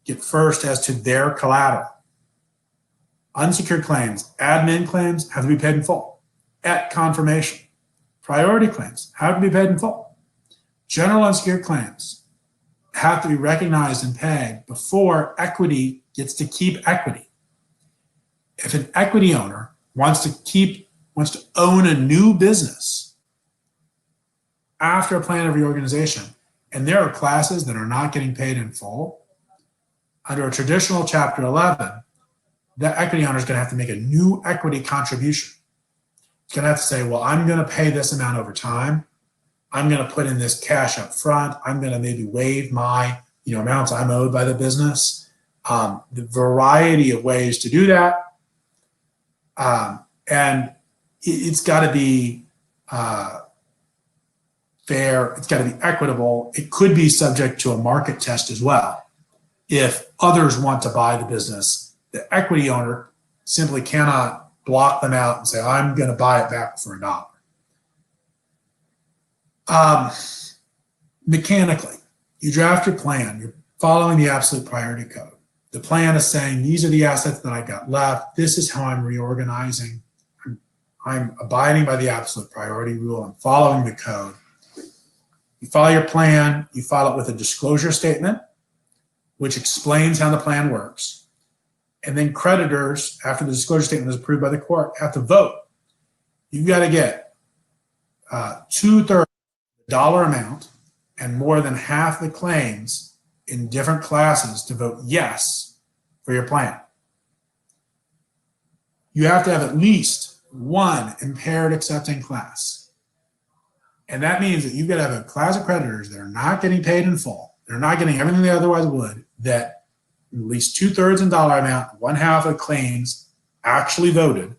get first as to their collateral. Unsecured claims, admin claims have to be paid in full at confirmation. Priority claims have to be paid in full. General unsecured claims have to be recognized and paid before equity gets to keep equity. If an equity owner wants to own a new business after a plan of reorganization, and there are classes that are not getting paid in full, under a traditional Chapter 11, that equity owner is going to have to make a new equity contribution. It's going to have to say, well, I'm going to pay this amount over time. I'm going to put in this cash up front. I'm going to maybe waive my amounts I'm owed by the business. The variety of ways to do that. And it's got to be fair. It's got to be equitable. It could be subject to a market test as well. If others want to buy the business, the equity owner simply cannot block them out and say, I'm going to buy it back for $1. Mechanically, you draft your plan. You're following the absolute priority code. The plan is saying, these are the assets that I got left. This is how I'm reorganizing. I'm abiding by the absolute priority rule. I'm following the code. You follow your plan. You follow it with a disclosure statement, which explains how the plan works. And then creditors, after the disclosure statement is approved by the court, have to vote. You've got to get 2/3 the dollar amount and more than half the claims in different classes to vote yes for your plan. You have to have at least one impaired accepting class. And that means that you've got to have a class of creditors that are not getting paid in full. They're not getting everything they otherwise would, that at least 2/3 in dollar amount, 1/2 of claims actually voted,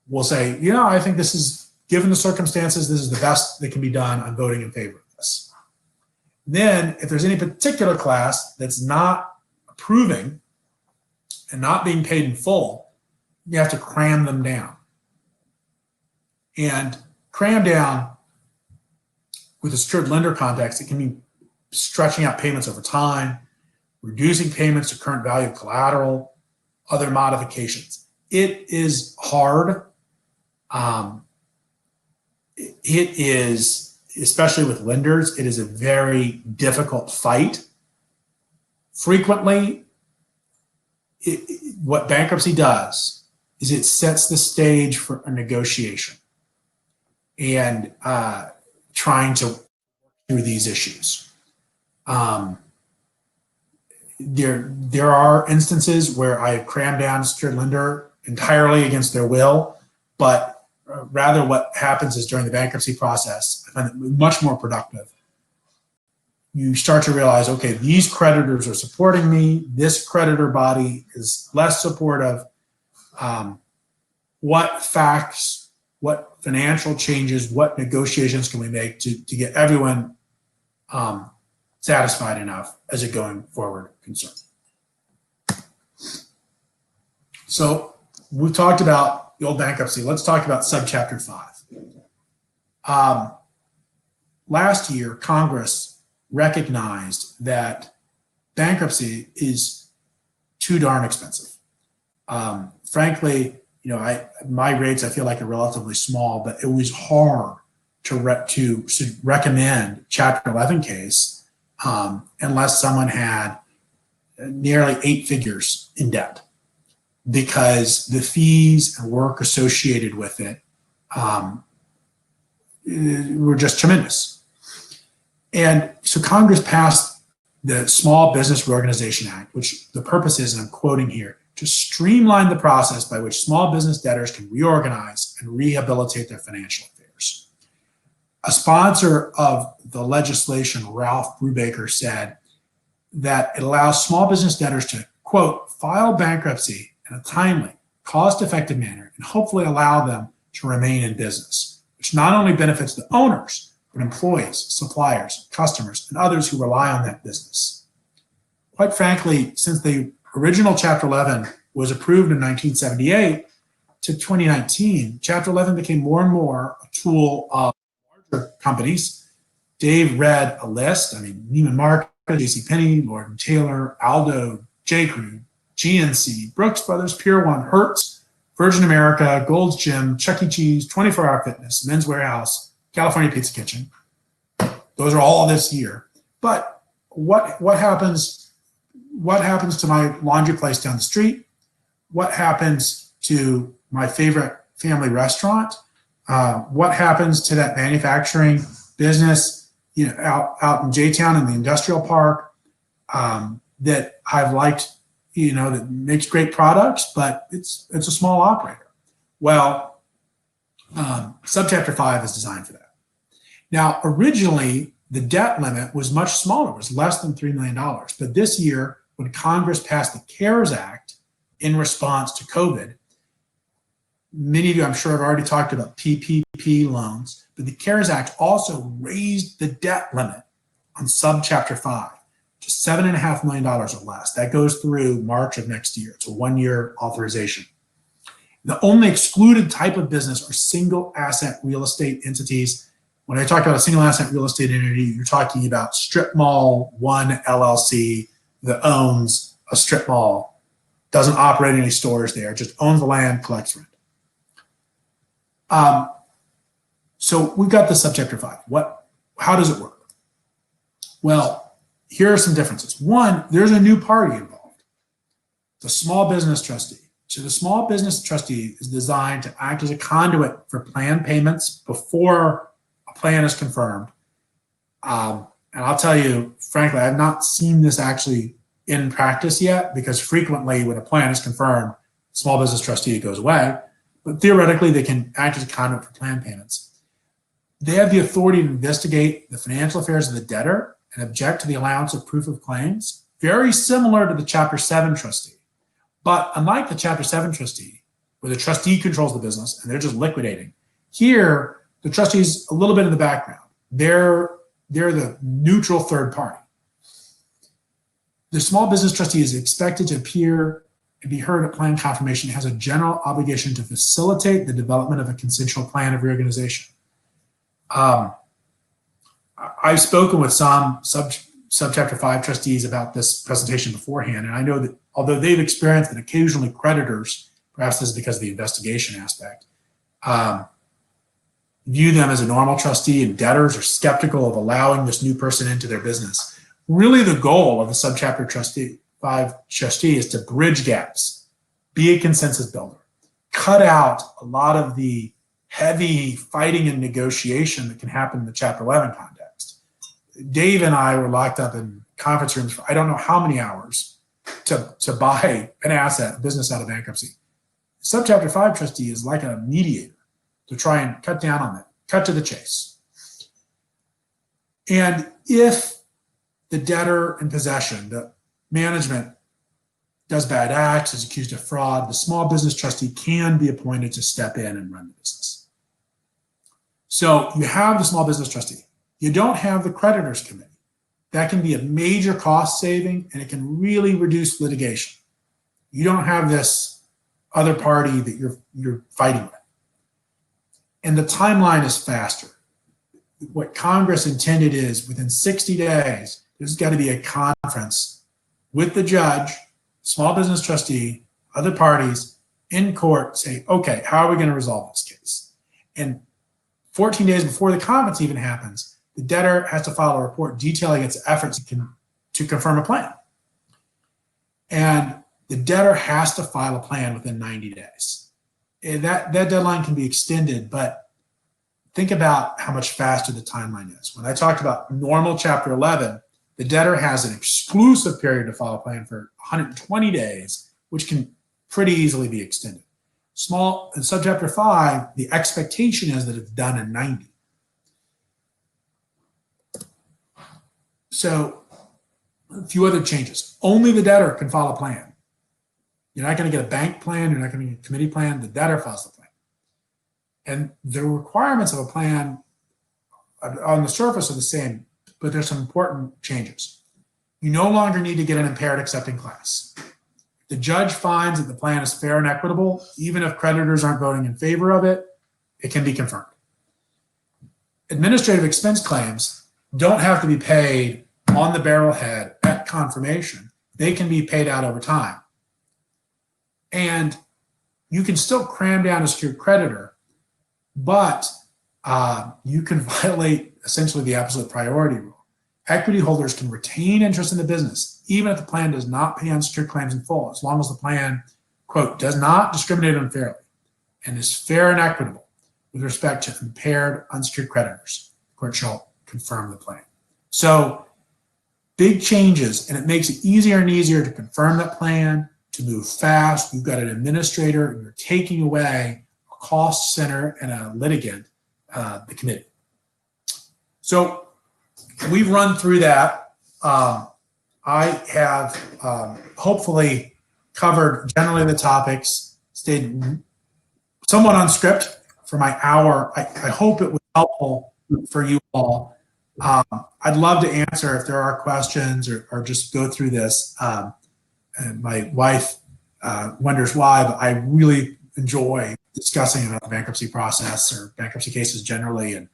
will say, I think this is, given the circumstances, this is the best that can be done. I'm voting in favor of this. Then, if there's any particular class that's not approving and not being paid in full, you have to cram them down. And cram down, with a secured lender context, it can mean stretching out payments over time, reducing payments to current value of collateral, other modifications. It is hard. It is, especially with lenders, it is a very difficult fight. Frequently, what bankruptcy does is it sets the stage for a negotiation and trying to work through these issues. There are instances where I have crammed down a secured lender entirely against their will, but rather what happens is during the bankruptcy process, I find it much more productive. You start to realize, okay, these creditors are supporting me. This creditor body is less supportive. What facts, what financial changes, what negotiations can we make to get everyone satisfied enough as a going forward concern? So we've talked about the old bankruptcy. Let's talk about subchapter 5. Last year, Congress recognized that bankruptcy is too darn expensive. Frankly, my rates I feel like are relatively small, but it was hard to recommend Chapter 11 case unless someone had nearly 8 figures in debt, because the fees and work associated with it were just tremendous. And so Congress passed the Small Business Reorganization Act, which the purpose is, and I'm quoting here, to streamline the process by which small business debtors can reorganize and rehabilitate their financial affairs. A sponsor of the legislation, Ralph Brubaker, said that it allows small business debtors to, quote, file bankruptcy in a timely, cost-effective manner and hopefully allow them to remain in business, which not only benefits the owners, but employees, suppliers, customers, and others who rely on that business. Quite frankly, since the original Chapter 11 was approved in 1978 to 2019, Chapter 11 became more and more a tool of larger companies. Dave read a list. I mean, Neiman Marcus, JCPenney, Lord & Taylor, Aldo, J.Crew, GNC, Brooks Brothers, Pier 1, Hertz, Virgin America, Gold's Gym, Chuck E. Cheese, 24 Hour Fitness, Men's Warehouse, California Pizza Kitchen. Those are all this year. But what happens to my laundry place down the street? What happens to my favorite family restaurant? What happens to that manufacturing business, out in J-Town in the industrial park, that I've liked, that makes great products, but it's a small operator? Well, Subchapter 5 is designed for that. Now, originally, the debt limit was much smaller. It was less than $3 million. But this year, when Congress passed the CARES Act in response to COVID, many of you, I'm sure, have already talked about PPP loans, but the CARES Act also raised the debt limit on Subchapter 5 to $7.5 million or less. That goes through March of next year. It's a one-year authorization. The only excluded type of business are single asset real estate entities. When I talk about a single asset real estate entity, you're talking about Strip Mall One LLC that owns a strip mall, doesn't operate any stores there, just owns the land, collects rent. So we've got the Subchapter 5. How does it work? Well, here are some differences. One, there's a new party involved, the small business trustee. So the small business trustee is designed to act as a conduit for plan payments before a plan is confirmed. And I'll tell you, frankly, I've not seen this actually in practice yet, because frequently when a plan is confirmed, small business trustee goes away. But theoretically, they can act as a conduit for plan payments. They have the authority to investigate the financial affairs of the debtor and object to the allowance of proof of claims, very similar to the Chapter 7 trustee. But unlike the Chapter 7 trustee, where the trustee controls the business and they're just liquidating, here, the trustee is a little bit in the background. They're the neutral third party. The small business trustee is expected to appear and be heard at plan confirmation. It has a general obligation to facilitate the development of a consensual plan of reorganization. I've spoken with some Subchapter 5 trustees about this presentation beforehand, and I know that although they've experienced that occasionally creditors, perhaps this is because of the investigation aspect, view them as a normal trustee, and debtors are skeptical of allowing this new person into their business. Really, the goal of the Subchapter 5 trustee is to bridge gaps, be a consensus builder, cut out a lot of the heavy fighting and negotiation that can happen in the Chapter 11 context. Dave and I were locked up in conference rooms for I don't know how many hours to buy an asset, a business out of bankruptcy. Subchapter 5 trustee is like a mediator to try and cut down on that, cut to the chase. And if the debtor in possession, the management, does bad acts, is accused of fraud, the small business trustee can be appointed to step in and run the business. So you have the small business trustee. You don't have the creditors committee. That can be a major cost saving, and it can really reduce litigation. You don't have this other party that you're fighting with. And the timeline is faster. What Congress intended is within 60 days, there's got to be a conference with the judge, small business trustee, other parties in court, say, okay, how are we going to resolve this case? And 14 days before the conference even happens, the debtor has to file a report detailing its efforts to confirm a plan. And the debtor has to file a plan within 90 days. And that deadline can be extended, but think about how much faster the timeline is. When I talked about normal Chapter 11, the debtor has an exclusive period to file a plan for 120 days, which can pretty easily be extended. In Subchapter 5, the expectation is that it's done in 90. So a few other changes. Only the debtor can file a plan. You're not going to get a bank plan. You're not going to get a committee plan. The debtor files the plan. And the requirements of a plan on the surface are the same, but there's some important changes. You no longer need to get an impaired accepting class. The judge finds that the plan is fair and equitable, even if creditors aren't voting in favor of it, it can be confirmed. Administrative expense claims don't have to be paid on the barrelhead at confirmation. They can be paid out over time. And you can still cram down a secured creditor, but you can violate essentially the absolute priority rule. Equity holders can retain interest in the business, even if the plan does not pay unsecured claims in full, as long as the plan, quote, does not discriminate unfairly and is fair and equitable with respect to impaired unsecured creditors. The court shall confirm the plan. So big changes, and it makes it easier and easier to confirm that plan, to move fast. You've got an administrator, and you're taking away a cost center and a litigant, the committee. So we've run through that. I have hopefully covered generally the topics, stayed somewhat on script for my hour. I hope it was helpful for you all. I'd love to answer if there are questions or just go through this. And my wife wonders why, but I really enjoy discussing about the bankruptcy process or bankruptcy cases generally, and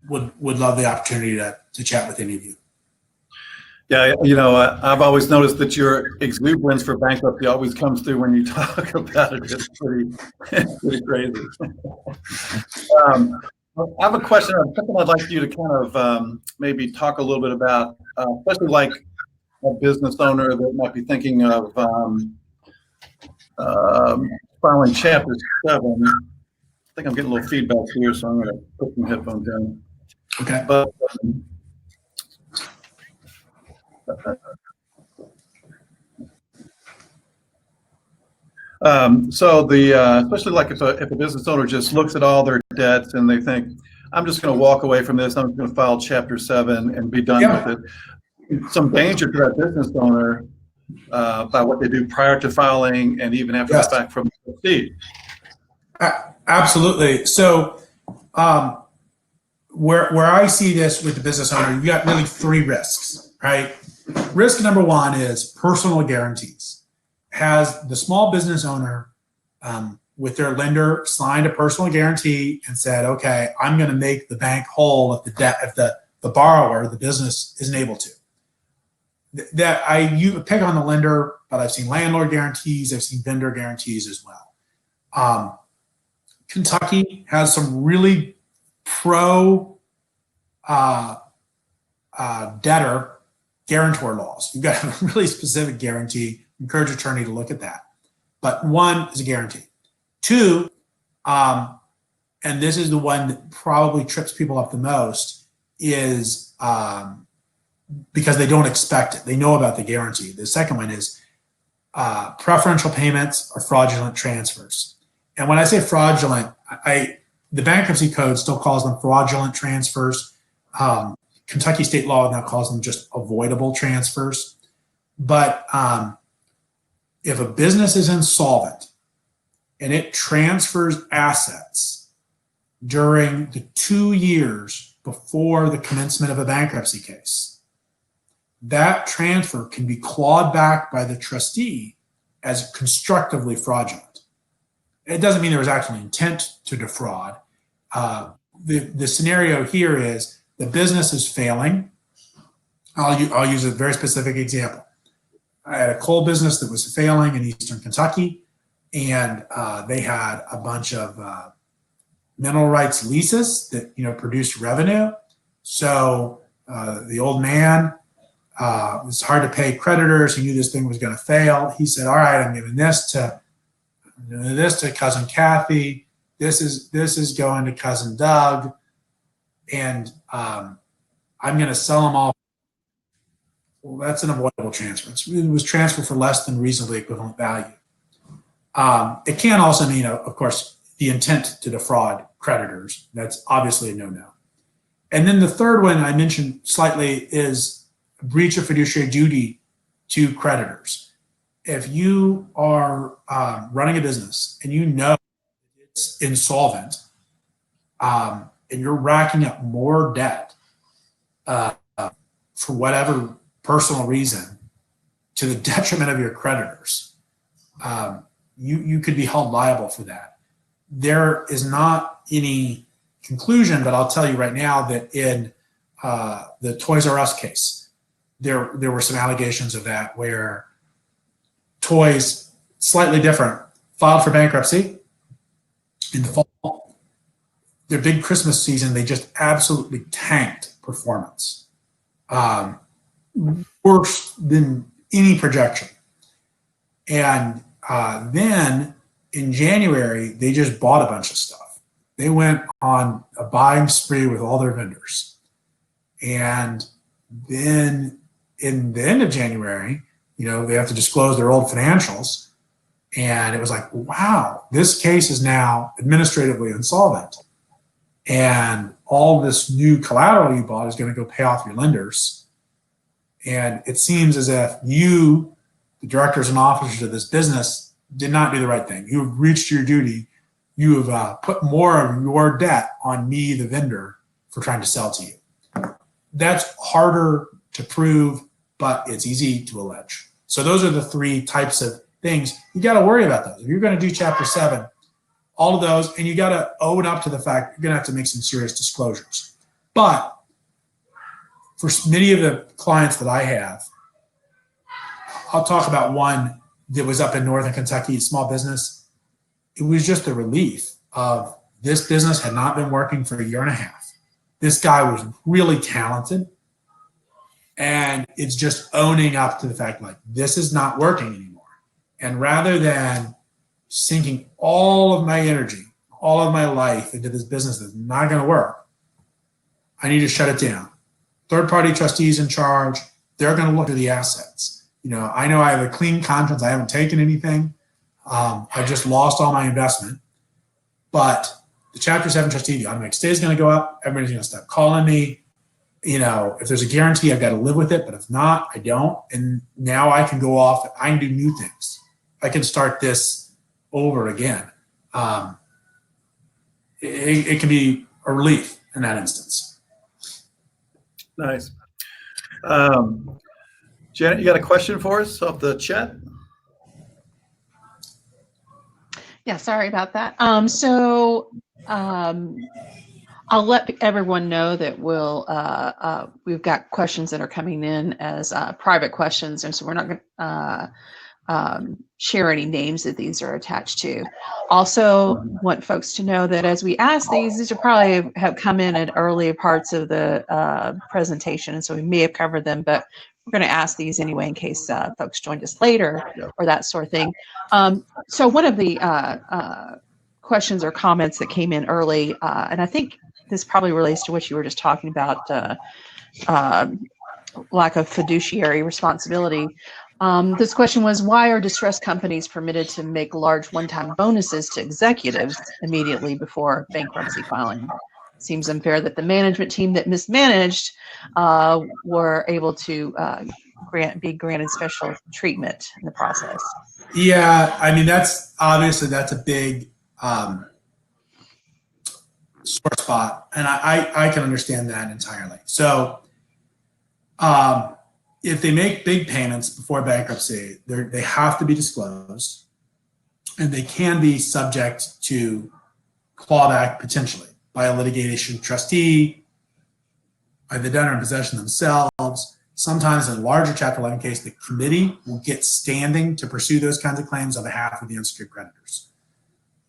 would love the opportunity to chat with any of you. Yeah, I've always noticed that your exuberance for bankruptcy always comes through when you talk about it. It's pretty crazy. I have a question. Something I'd like you to kind of maybe talk a little bit about, especially like a business owner that might be thinking of filing Chapter 7. I think I'm getting a little feedback here, so I'm going to put some headphones in. Okay. But so especially like if a business owner just looks at all their debts and they think, I'm just going to walk away from this, I'm just going to file Chapter 7 and be done with it. Some danger to that business owner by what they do prior to filing and even after the fact from the trustee. Absolutely. So where I see this with the business owner, you've got really three risks, right? Risk number one is personal guarantees. Has the small business owner with their lender signed a personal guarantee and said, okay, I'm going to make the bank whole if the borrower, the business, isn't able to. You pick on the lender, but I've seen landlord guarantees, I've seen vendor guarantees as well. Kentucky has some really pro debtor guarantor laws. You've got a really specific guarantee. Encourage attorney to look at that. But one is a guarantee. Two, and this is the one that probably trips people up the most, is because they don't expect it. They know about the guarantee. The second one is preferential payments or fraudulent transfers. And when I say fraudulent, the bankruptcy code still calls them fraudulent transfers. Kentucky state law now calls them just avoidable transfers. But if a business is insolvent and it transfers assets during the 2 years before the commencement of a bankruptcy case, that transfer can be clawed back by the trustee as constructively fraudulent. It doesn't mean there was actually intent to defraud. The scenario here is the business is failing. I'll use a very specific example. I had a coal business that was failing in Eastern Kentucky, and they had a bunch of mineral rights leases that produced revenue. So the old man it was hard to pay creditors. He knew this thing was going to fail. He said, "All right, I'm giving this to cousin Kathy. This is going to cousin Doug, and I'm going to sell them all." Well, that's an avoidable transfer. It was transferred for less than reasonably equivalent value. It can also mean, of course, the intent to defraud creditors. That's obviously a no-no. And then the third one I mentioned slightly is breach of fiduciary duty to creditors. If you are running a business and you know it's insolvent, and you're racking up more debt for whatever personal reason to the detriment of your creditors, you could be held liable for that. There is not any conclusion, but I'll tell you right now that in the Toys R Us case, there were some allegations of that where Toys, slightly different, filed for bankruptcy in the fall. Their big Christmas season, they just absolutely tanked performance. Worse than any projection. And then in January, they just bought a bunch of stuff. They went on a buying spree with all their vendors. And then in the end of January, they have to disclose their old financials. And it was like, wow, this case is now administratively insolvent. And all this new collateral you bought is going to go pay off your lenders. And it seems as if you, the directors and officers of this business, did not do the right thing. You have reached your duty. You have put more of your debt on me, the vendor, for trying to sell to you. That's harder to prove, but it's easy to allege. So those are the three types of things. You got to worry about those. If you're going to do Chapter 7, all of those, and you got to own up to the fact you're going to have to make some serious disclosures. But for many of the clients that I have, I'll talk about one that was up in Northern Kentucky, small business. It was just the relief of this business had not been working for a year and a half. This guy was really talented. And it's just owning up to the fact, like, this is not working anymore. And rather than sinking all of my energy, all of my life into this business that's not going to work, I need to shut it down. Third-party trustees in charge, they're going to look at the assets. I know I have a clean conscience. I haven't taken anything. I just lost all my investment. But the Chapter 7 trustee, the automatic stay is going to go up. Everybody's going to stop calling me. If there's a guarantee, I've got to live with it. But if not, I don't. And now I can go off. I can do new things. I can start this over again. It can be a relief in that instance. Nice. Janet, you got a question for us off the chat? Yeah, sorry about that. I'll let everyone know that we've got questions that are coming in as private questions, and so we're not going to share any names that these are attached to. Also, want folks to know that as we ask these will probably have come in at earlier parts of the presentation, and so we may have covered them, but we're going to ask these anyway in case folks joined us later or that sort of thing. So one of the questions or comments that came in early, and I think this probably relates to what you were just talking about, lack of fiduciary responsibility. This question was, why are distressed companies permitted to make large one-time bonuses to executives immediately before bankruptcy filing? Seems unfair that the management team that mismanaged were able to be granted special treatment in the process. Yeah, I mean, that's a big sore spot, and I can understand that entirely. So if they make big payments before bankruptcy, they have to be disclosed, and they can be subject to clawback potentially by a litigation trustee, by the debtor in possession themselves. Sometimes in a larger Chapter 11 case, the committee will get standing to pursue those kinds of claims on behalf of the unsecured creditors.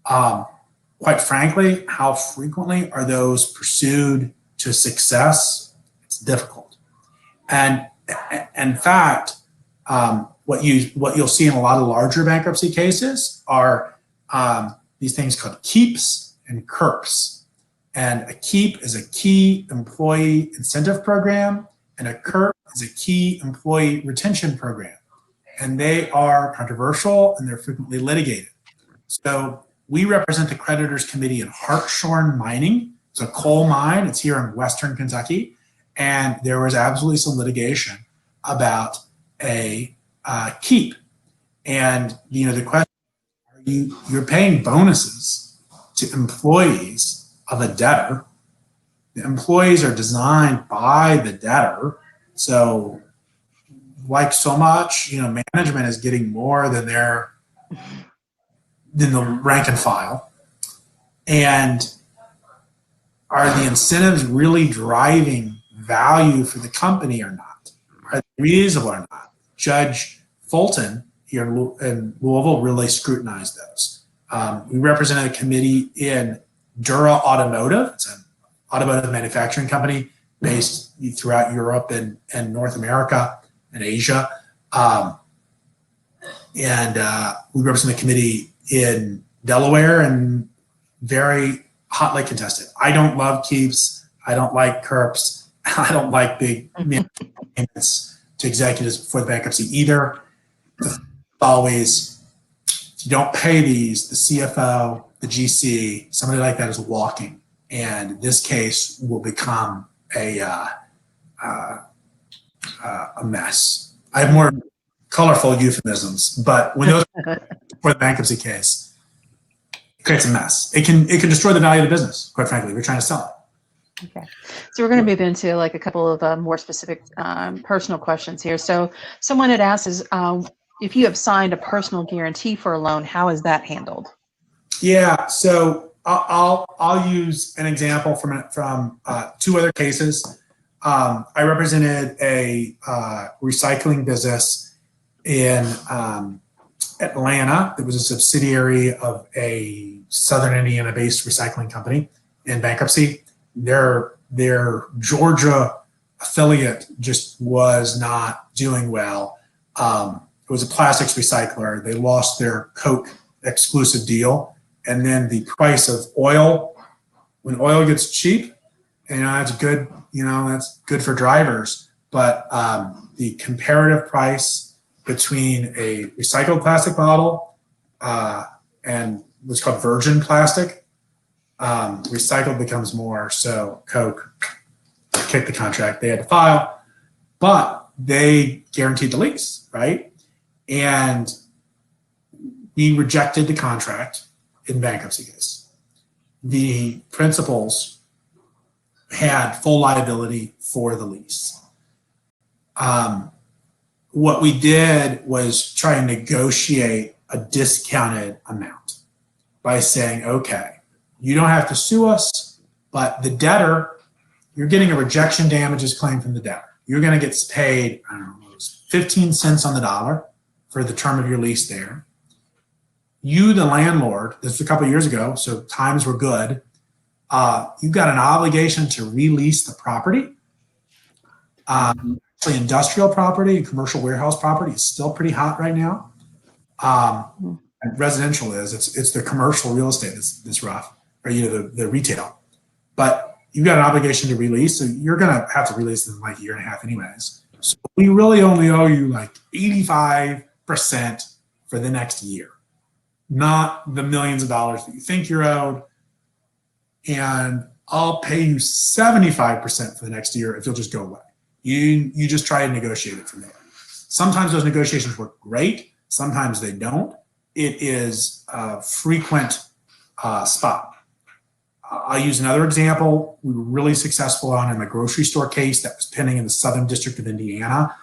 Quite frankly, how frequently are those pursued to success? It's difficult. And in fact, what you'll see in a lot of larger bankruptcy cases are these things called keeps and KERPs. And a keep is a key employee incentive program, and a KERP is a key employee retention program. And they are controversial and they're frequently litigated. So we represent the creditors committee in Hartshorn Mining It's a coal mine. It's here in Western Kentucky. And there was absolutely some litigation about a keep. And, the question, you're paying bonuses to employees of a debtor. The employees are designed by the debtor. So, like so much, management is getting more than the rank and file. And are the incentives really driving value for the company or not? Are they reasonable or not? Judge Fulton here in Louisville really scrutinized those. We represented a committee in Dura Automotive. It's an automotive manufacturing company based throughout Europe and North America and Asia. And we represent a committee in Delaware and very hotly contested. I don't love keeps. I don't like CURPs. I don't like big payments to executives before the bankruptcy either. Always, if you don't pay these, the CFO, the GC, somebody like that is walking. And this case will become a mess. I have more colorful euphemisms, but when those for the bankruptcy case, it creates a mess. It can destroy the value of the business. Quite frankly, we're trying to sell it. Okay, so we're going to move into like a couple of more specific personal questions here. So someone had asked is if you have signed a personal guarantee for a loan, how is that handled? Yeah, so I'll use an example from two other cases. I represented a recycling business in Atlanta. It was a subsidiary of a Southern Indiana-based recycling company in bankruptcy. Their Georgia affiliate just was not doing well. It was a plastics recycler. They lost their Coke exclusive deal. And then the price of oil, when oil gets cheap, that's good, that's good for drivers. But the comparative price between a recycled plastic bottle and what's called virgin plastic, recycled becomes more. So Coke kicked the contract. They had to file, but they guaranteed the lease, right? And we rejected the contract in bankruptcy case. The principals had full liability for the lease. What we did was try and negotiate a discounted amount by saying, okay, you don't have to sue us, but the debtor, you're getting a rejection damages claim from the debtor. You're going to get paid, 15 cents on the dollar for the term of your lease there. You, the landlord, this was a couple of years ago, so times were good. You've got an obligation to release the property. The industrial property, commercial warehouse property is still pretty hot right now. And residential it's the commercial real estate that's rough, or the retail. But you've got an obligation to release, so you're going to have to release in like a year and a half anyways. So we really only owe you like 85% for the next year, not the millions of dollars that you think you're owed. And I'll pay you 75% for the next year if you'll just go away. You just try and negotiate it from there. Sometimes those negotiations work great. Sometimes they don't. It is a frequent spot. I'll use another example. We were really successful on in a grocery store case that was pending in the Southern District of Indiana.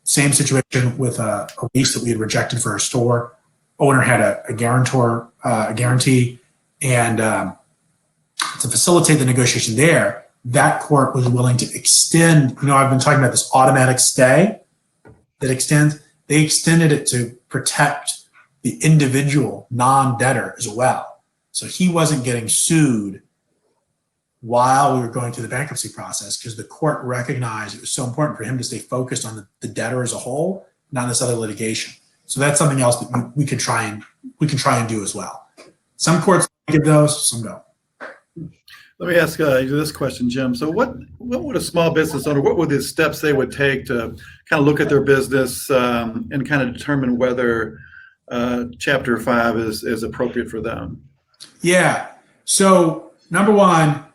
Same situation with a lease that we had rejected for a store. Owner had a guarantee, and to facilitate the negotiation there, that court was willing to extend. I've been talking about this automatic stay that extends. They extended it to protect the individual non-debtor as well. So he wasn't getting sued while we were going through the bankruptcy process because the court recognized it was so important for him to stay focused on the debtor as a whole, not this other litigation. So that's something else that we can try and do as well. Some courts give those, some don't. Let me ask you this question, Jim. So what would a small business owner, what would the steps they would take to kind of look at their business and kind of determine whether Chapter 5 is appropriate for them? Yeah. So number one,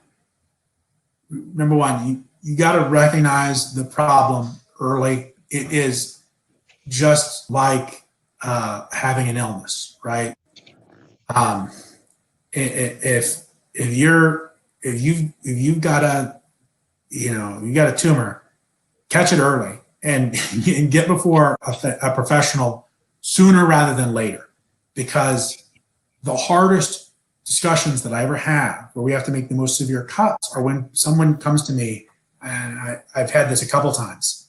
you got to recognize the problem early. It is just like having an illness, right? If you've got a tumor, catch it early and get before a professional sooner rather than later, because the hardest discussions that I ever have where we have to make the most severe cuts are when someone comes to me, and I've had this a couple times.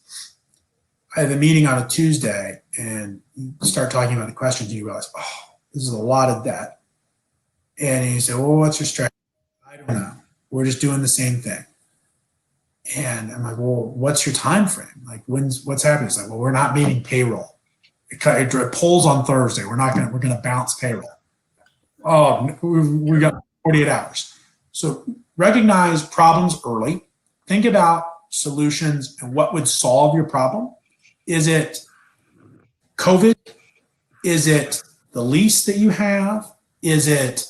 I have a meeting on a Tuesday and you start talking about the questions and you realize, oh, this is a lot of debt. And you say, well, what's your strategy? I don't know. We're just doing the same thing. And I'm like, well, what's your time frame? Like, what's happening? It's like, well, we're not meeting payroll. It polls on Thursday. We're going to bounce payroll. Oh, we got 48 hours. So recognize problems early. Think about solutions and what would solve your problem. Is it COVID? Is it the lease that you have? Is it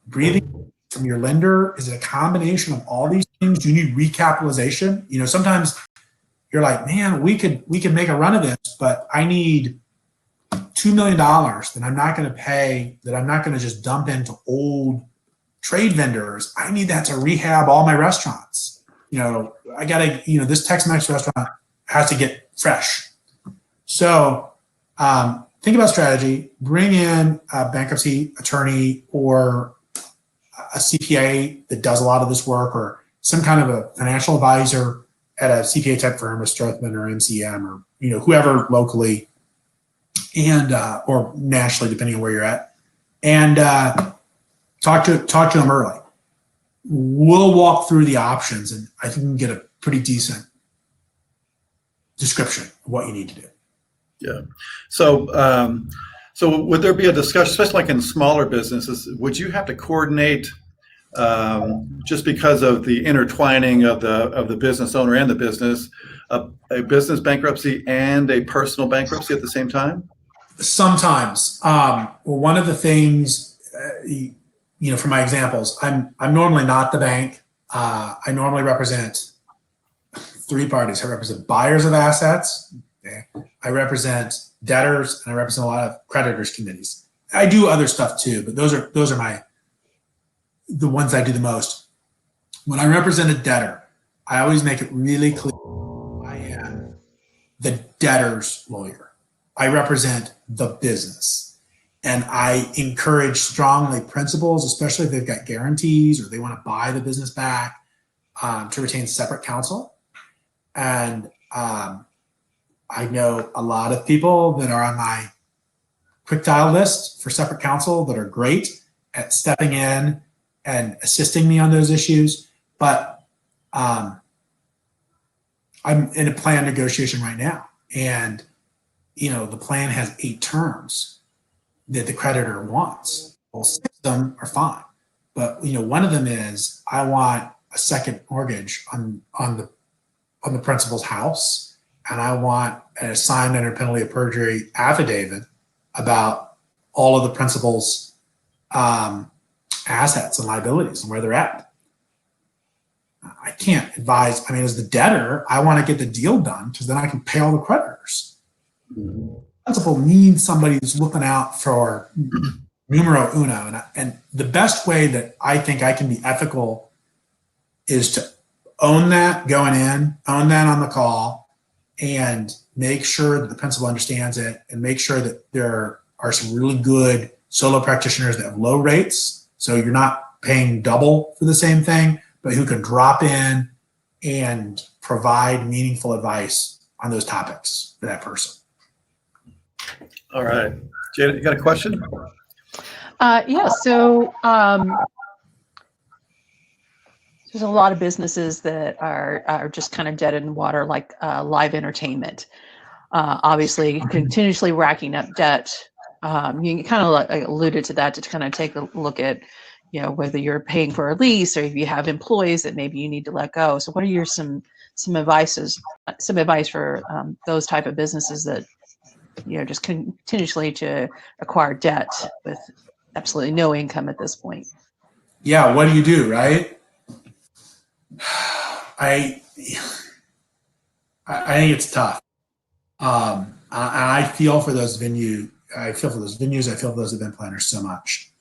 breathing from your lender? Is it a combination of all these things? Do you need recapitalization? Sometimes you're like, man, we could make a run of this, but I need $2 million that I'm not going to pay, that I'm not going to just dump into old trade vendors. I need that to rehab all my restaurants. I got to, this Tex-Mex restaurant has to get fresh. So think about strategy, bring in a bankruptcy attorney or a CPA that does a lot of this work, or some kind of a financial advisor at a CPA type firm, a Strathman or MCM, or whoever locally and or nationally, depending on where you're at, and talk to them early. We'll walk through the options, and I think we can get a pretty decent description of what you need to do. Yeah. So would there be a discussion, especially like in smaller businesses, would you have to coordinate just because of the intertwining of the business owner and the business, a business bankruptcy and a personal bankruptcy at the same time? Sometimes. Well, one of the things, for my examples, I'm normally not the bank. I normally represent three parties. I represent buyers of assets. Okay. I represent debtors, and I represent a lot of creditors committees. I do other stuff too, but those are the ones I do the most. When I represent a debtor, I always make it really clear I am the debtor's lawyer. I represent the business, and I encourage strongly principals, especially if they've got guarantees or they want to buy the business back, to retain separate counsel. And I know a lot of people that are on my quick dial list for separate counsel that are great at stepping in and assisting me on those issues. But I'm in a plan negotiation right now. And, the plan has 8 terms that the creditor wants. Well, 6 of them are fine. But, one of them is I want a second mortgage on the principal's house. And I want a signed under penalty of perjury affidavit about all of the principal's assets and liabilities and where they're at. I can't advise. As the debtor, I want to get the deal done because then I can pay all the creditors. Principal needs somebody who's looking out for numero uno. And the best way that I think I can be ethical is to own that going in, own that on the call, and make sure that the principal understands it, and make sure that there are some really good solo practitioners that have low rates. So you're not paying double for the same thing, but who can drop in and provide meaningful advice on those topics for that person. All right. Janet, you got a question? Yeah. So there's a lot of businesses that are just kind of dead in the water, like live entertainment. Obviously, continuously racking up debt. You kind of alluded to that, to kind of take a look at, whether you're paying for a lease or if you have employees that maybe you need to let go. So, what are your some advice for those type of businesses that just continuously to acquire debt with absolutely no income at this point? yeah, what do you do, right? I think it's tough. I feel for those venues. I feel for those event planners so much.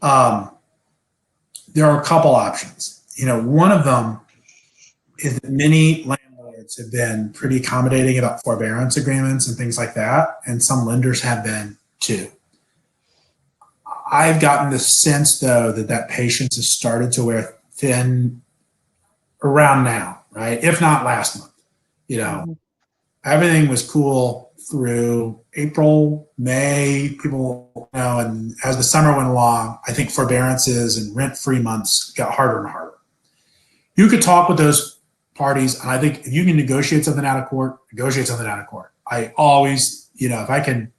There are a couple options. One of them is that many landlords have been pretty accommodating about forbearance agreements and things like that, and some lenders have been too. I've gotten the sense, though, that patience has started to wear thin around now, right? If not last month. Everything was cool through April, May, people, and as the summer went along, I think forbearances and rent-free months got harder and harder. You could talk with those parties, and I think if you can negotiate something out of court, negotiate something out of court. I always, if I can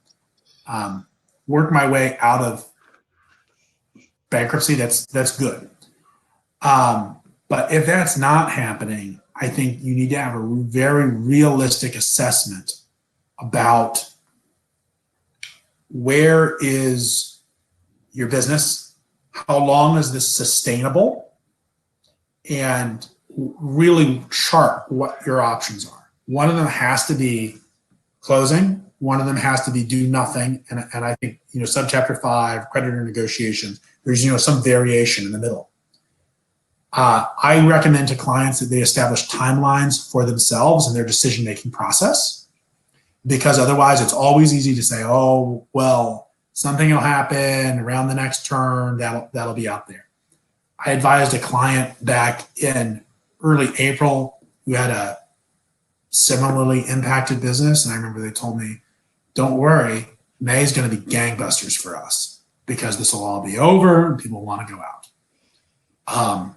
work my way out of bankruptcy, that's good. But if that's not happening, I think you need to have a very realistic assessment about where is your business, how long is this sustainable, and really chart what your options are. One of them has to be closing. One of them has to be do nothing. And I think, subchapter 5, creditor negotiations, there's, some variation in the middle. I recommend to clients that they establish timelines for themselves and their decision-making process, because otherwise it's always easy to say, oh, well, something will happen around the next turn, that'll be out there. I advised a client back in early April who had a similarly impacted business, and I remember they told me, don't worry, May is going to be gangbusters for us because this will all be over and people want to go out.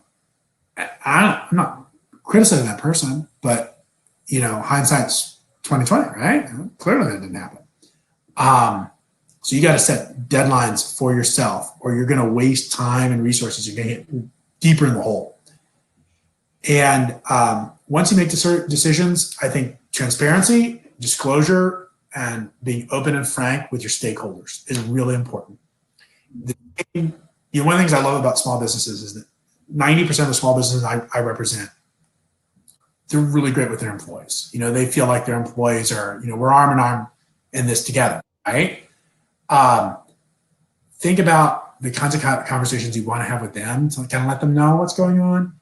I'm not criticizing that person, but hindsight's 2020, right? Clearly that didn't happen. So you got to set deadlines for yourself, or you're going to waste time and resources. You're going to get deeper in the hole. And once you make decisions, I think transparency, disclosure, and being open and frank with your stakeholders is really important. One of the things I love about small businesses is that 90% of the small businesses I represent, they're really great with their employees. They feel like their employees are, we're arm in arm in this together, right? Think about the kinds of conversations you want to have with them to kind of let them know what's going on.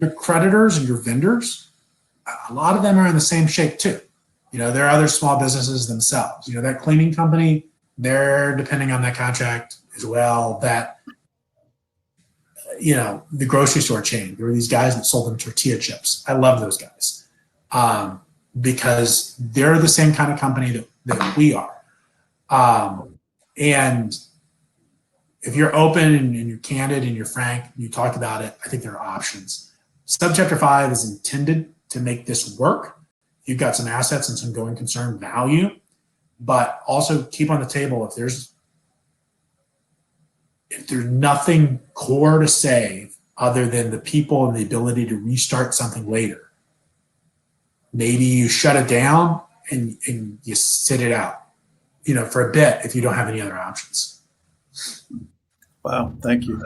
Your creditors and your vendors, a lot of them are in the same shape too. There are other small businesses themselves. That cleaning company, they're depending on that contract as well. That the grocery store chain. There were these guys that sold them tortilla chips. I love those guys because they're the same kind of company that we are. And if you're open and you're candid and you're frank, and you talk about it, I think there are options. Subchapter 5 is intended to make this work. You've got some assets and some going concern value, but also keep on the table if there's nothing core to save other than the people and the ability to restart something later. Maybe you shut it down and you sit it out, for a bit if you don't have any other options. Wow, thank you.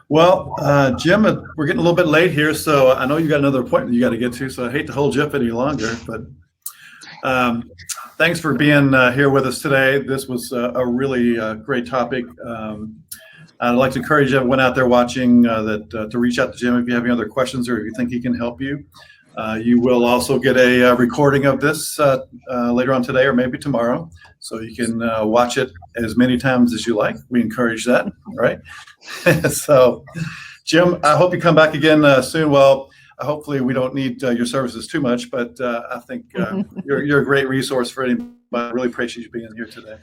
Well, Jim, we're getting a little bit late here, so I know you got another appointment you got to get to, so I hate to hold you up any longer, but thanks for being here with us today. This was a really great topic. I'd like to encourage everyone out there watching to reach out to Jim if you have any other questions or if you think he can help you. You will also get a recording of this later on today or maybe tomorrow, so you can watch it as many times as you like. We encourage that, all right? So, Jim, I hope you come back again soon. Well, hopefully we don't need your services too much, but I think you're a great resource for anybody. I really appreciate you being here today.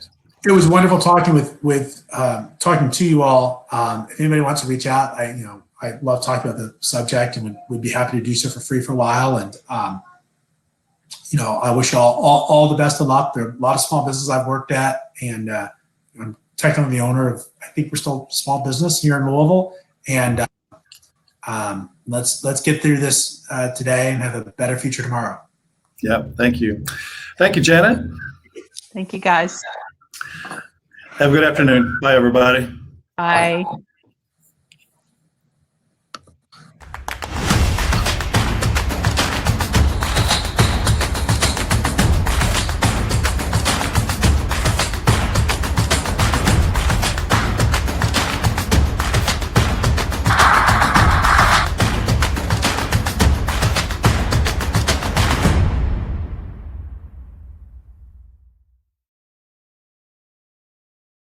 It was wonderful talking talking to you all. If anybody wants to reach out, I love talking about the subject and would be happy to do so for free for a while. And, I wish you all the best of luck. There are a lot of small businesses I've worked at, and I'm technically the owner of, I think we're still a small business here in Louisville. And let's get through this today and have a better future tomorrow. Yeah, thank you. Thank you, Janet. Thank you, guys. Have a good afternoon. Bye, everybody. Bye.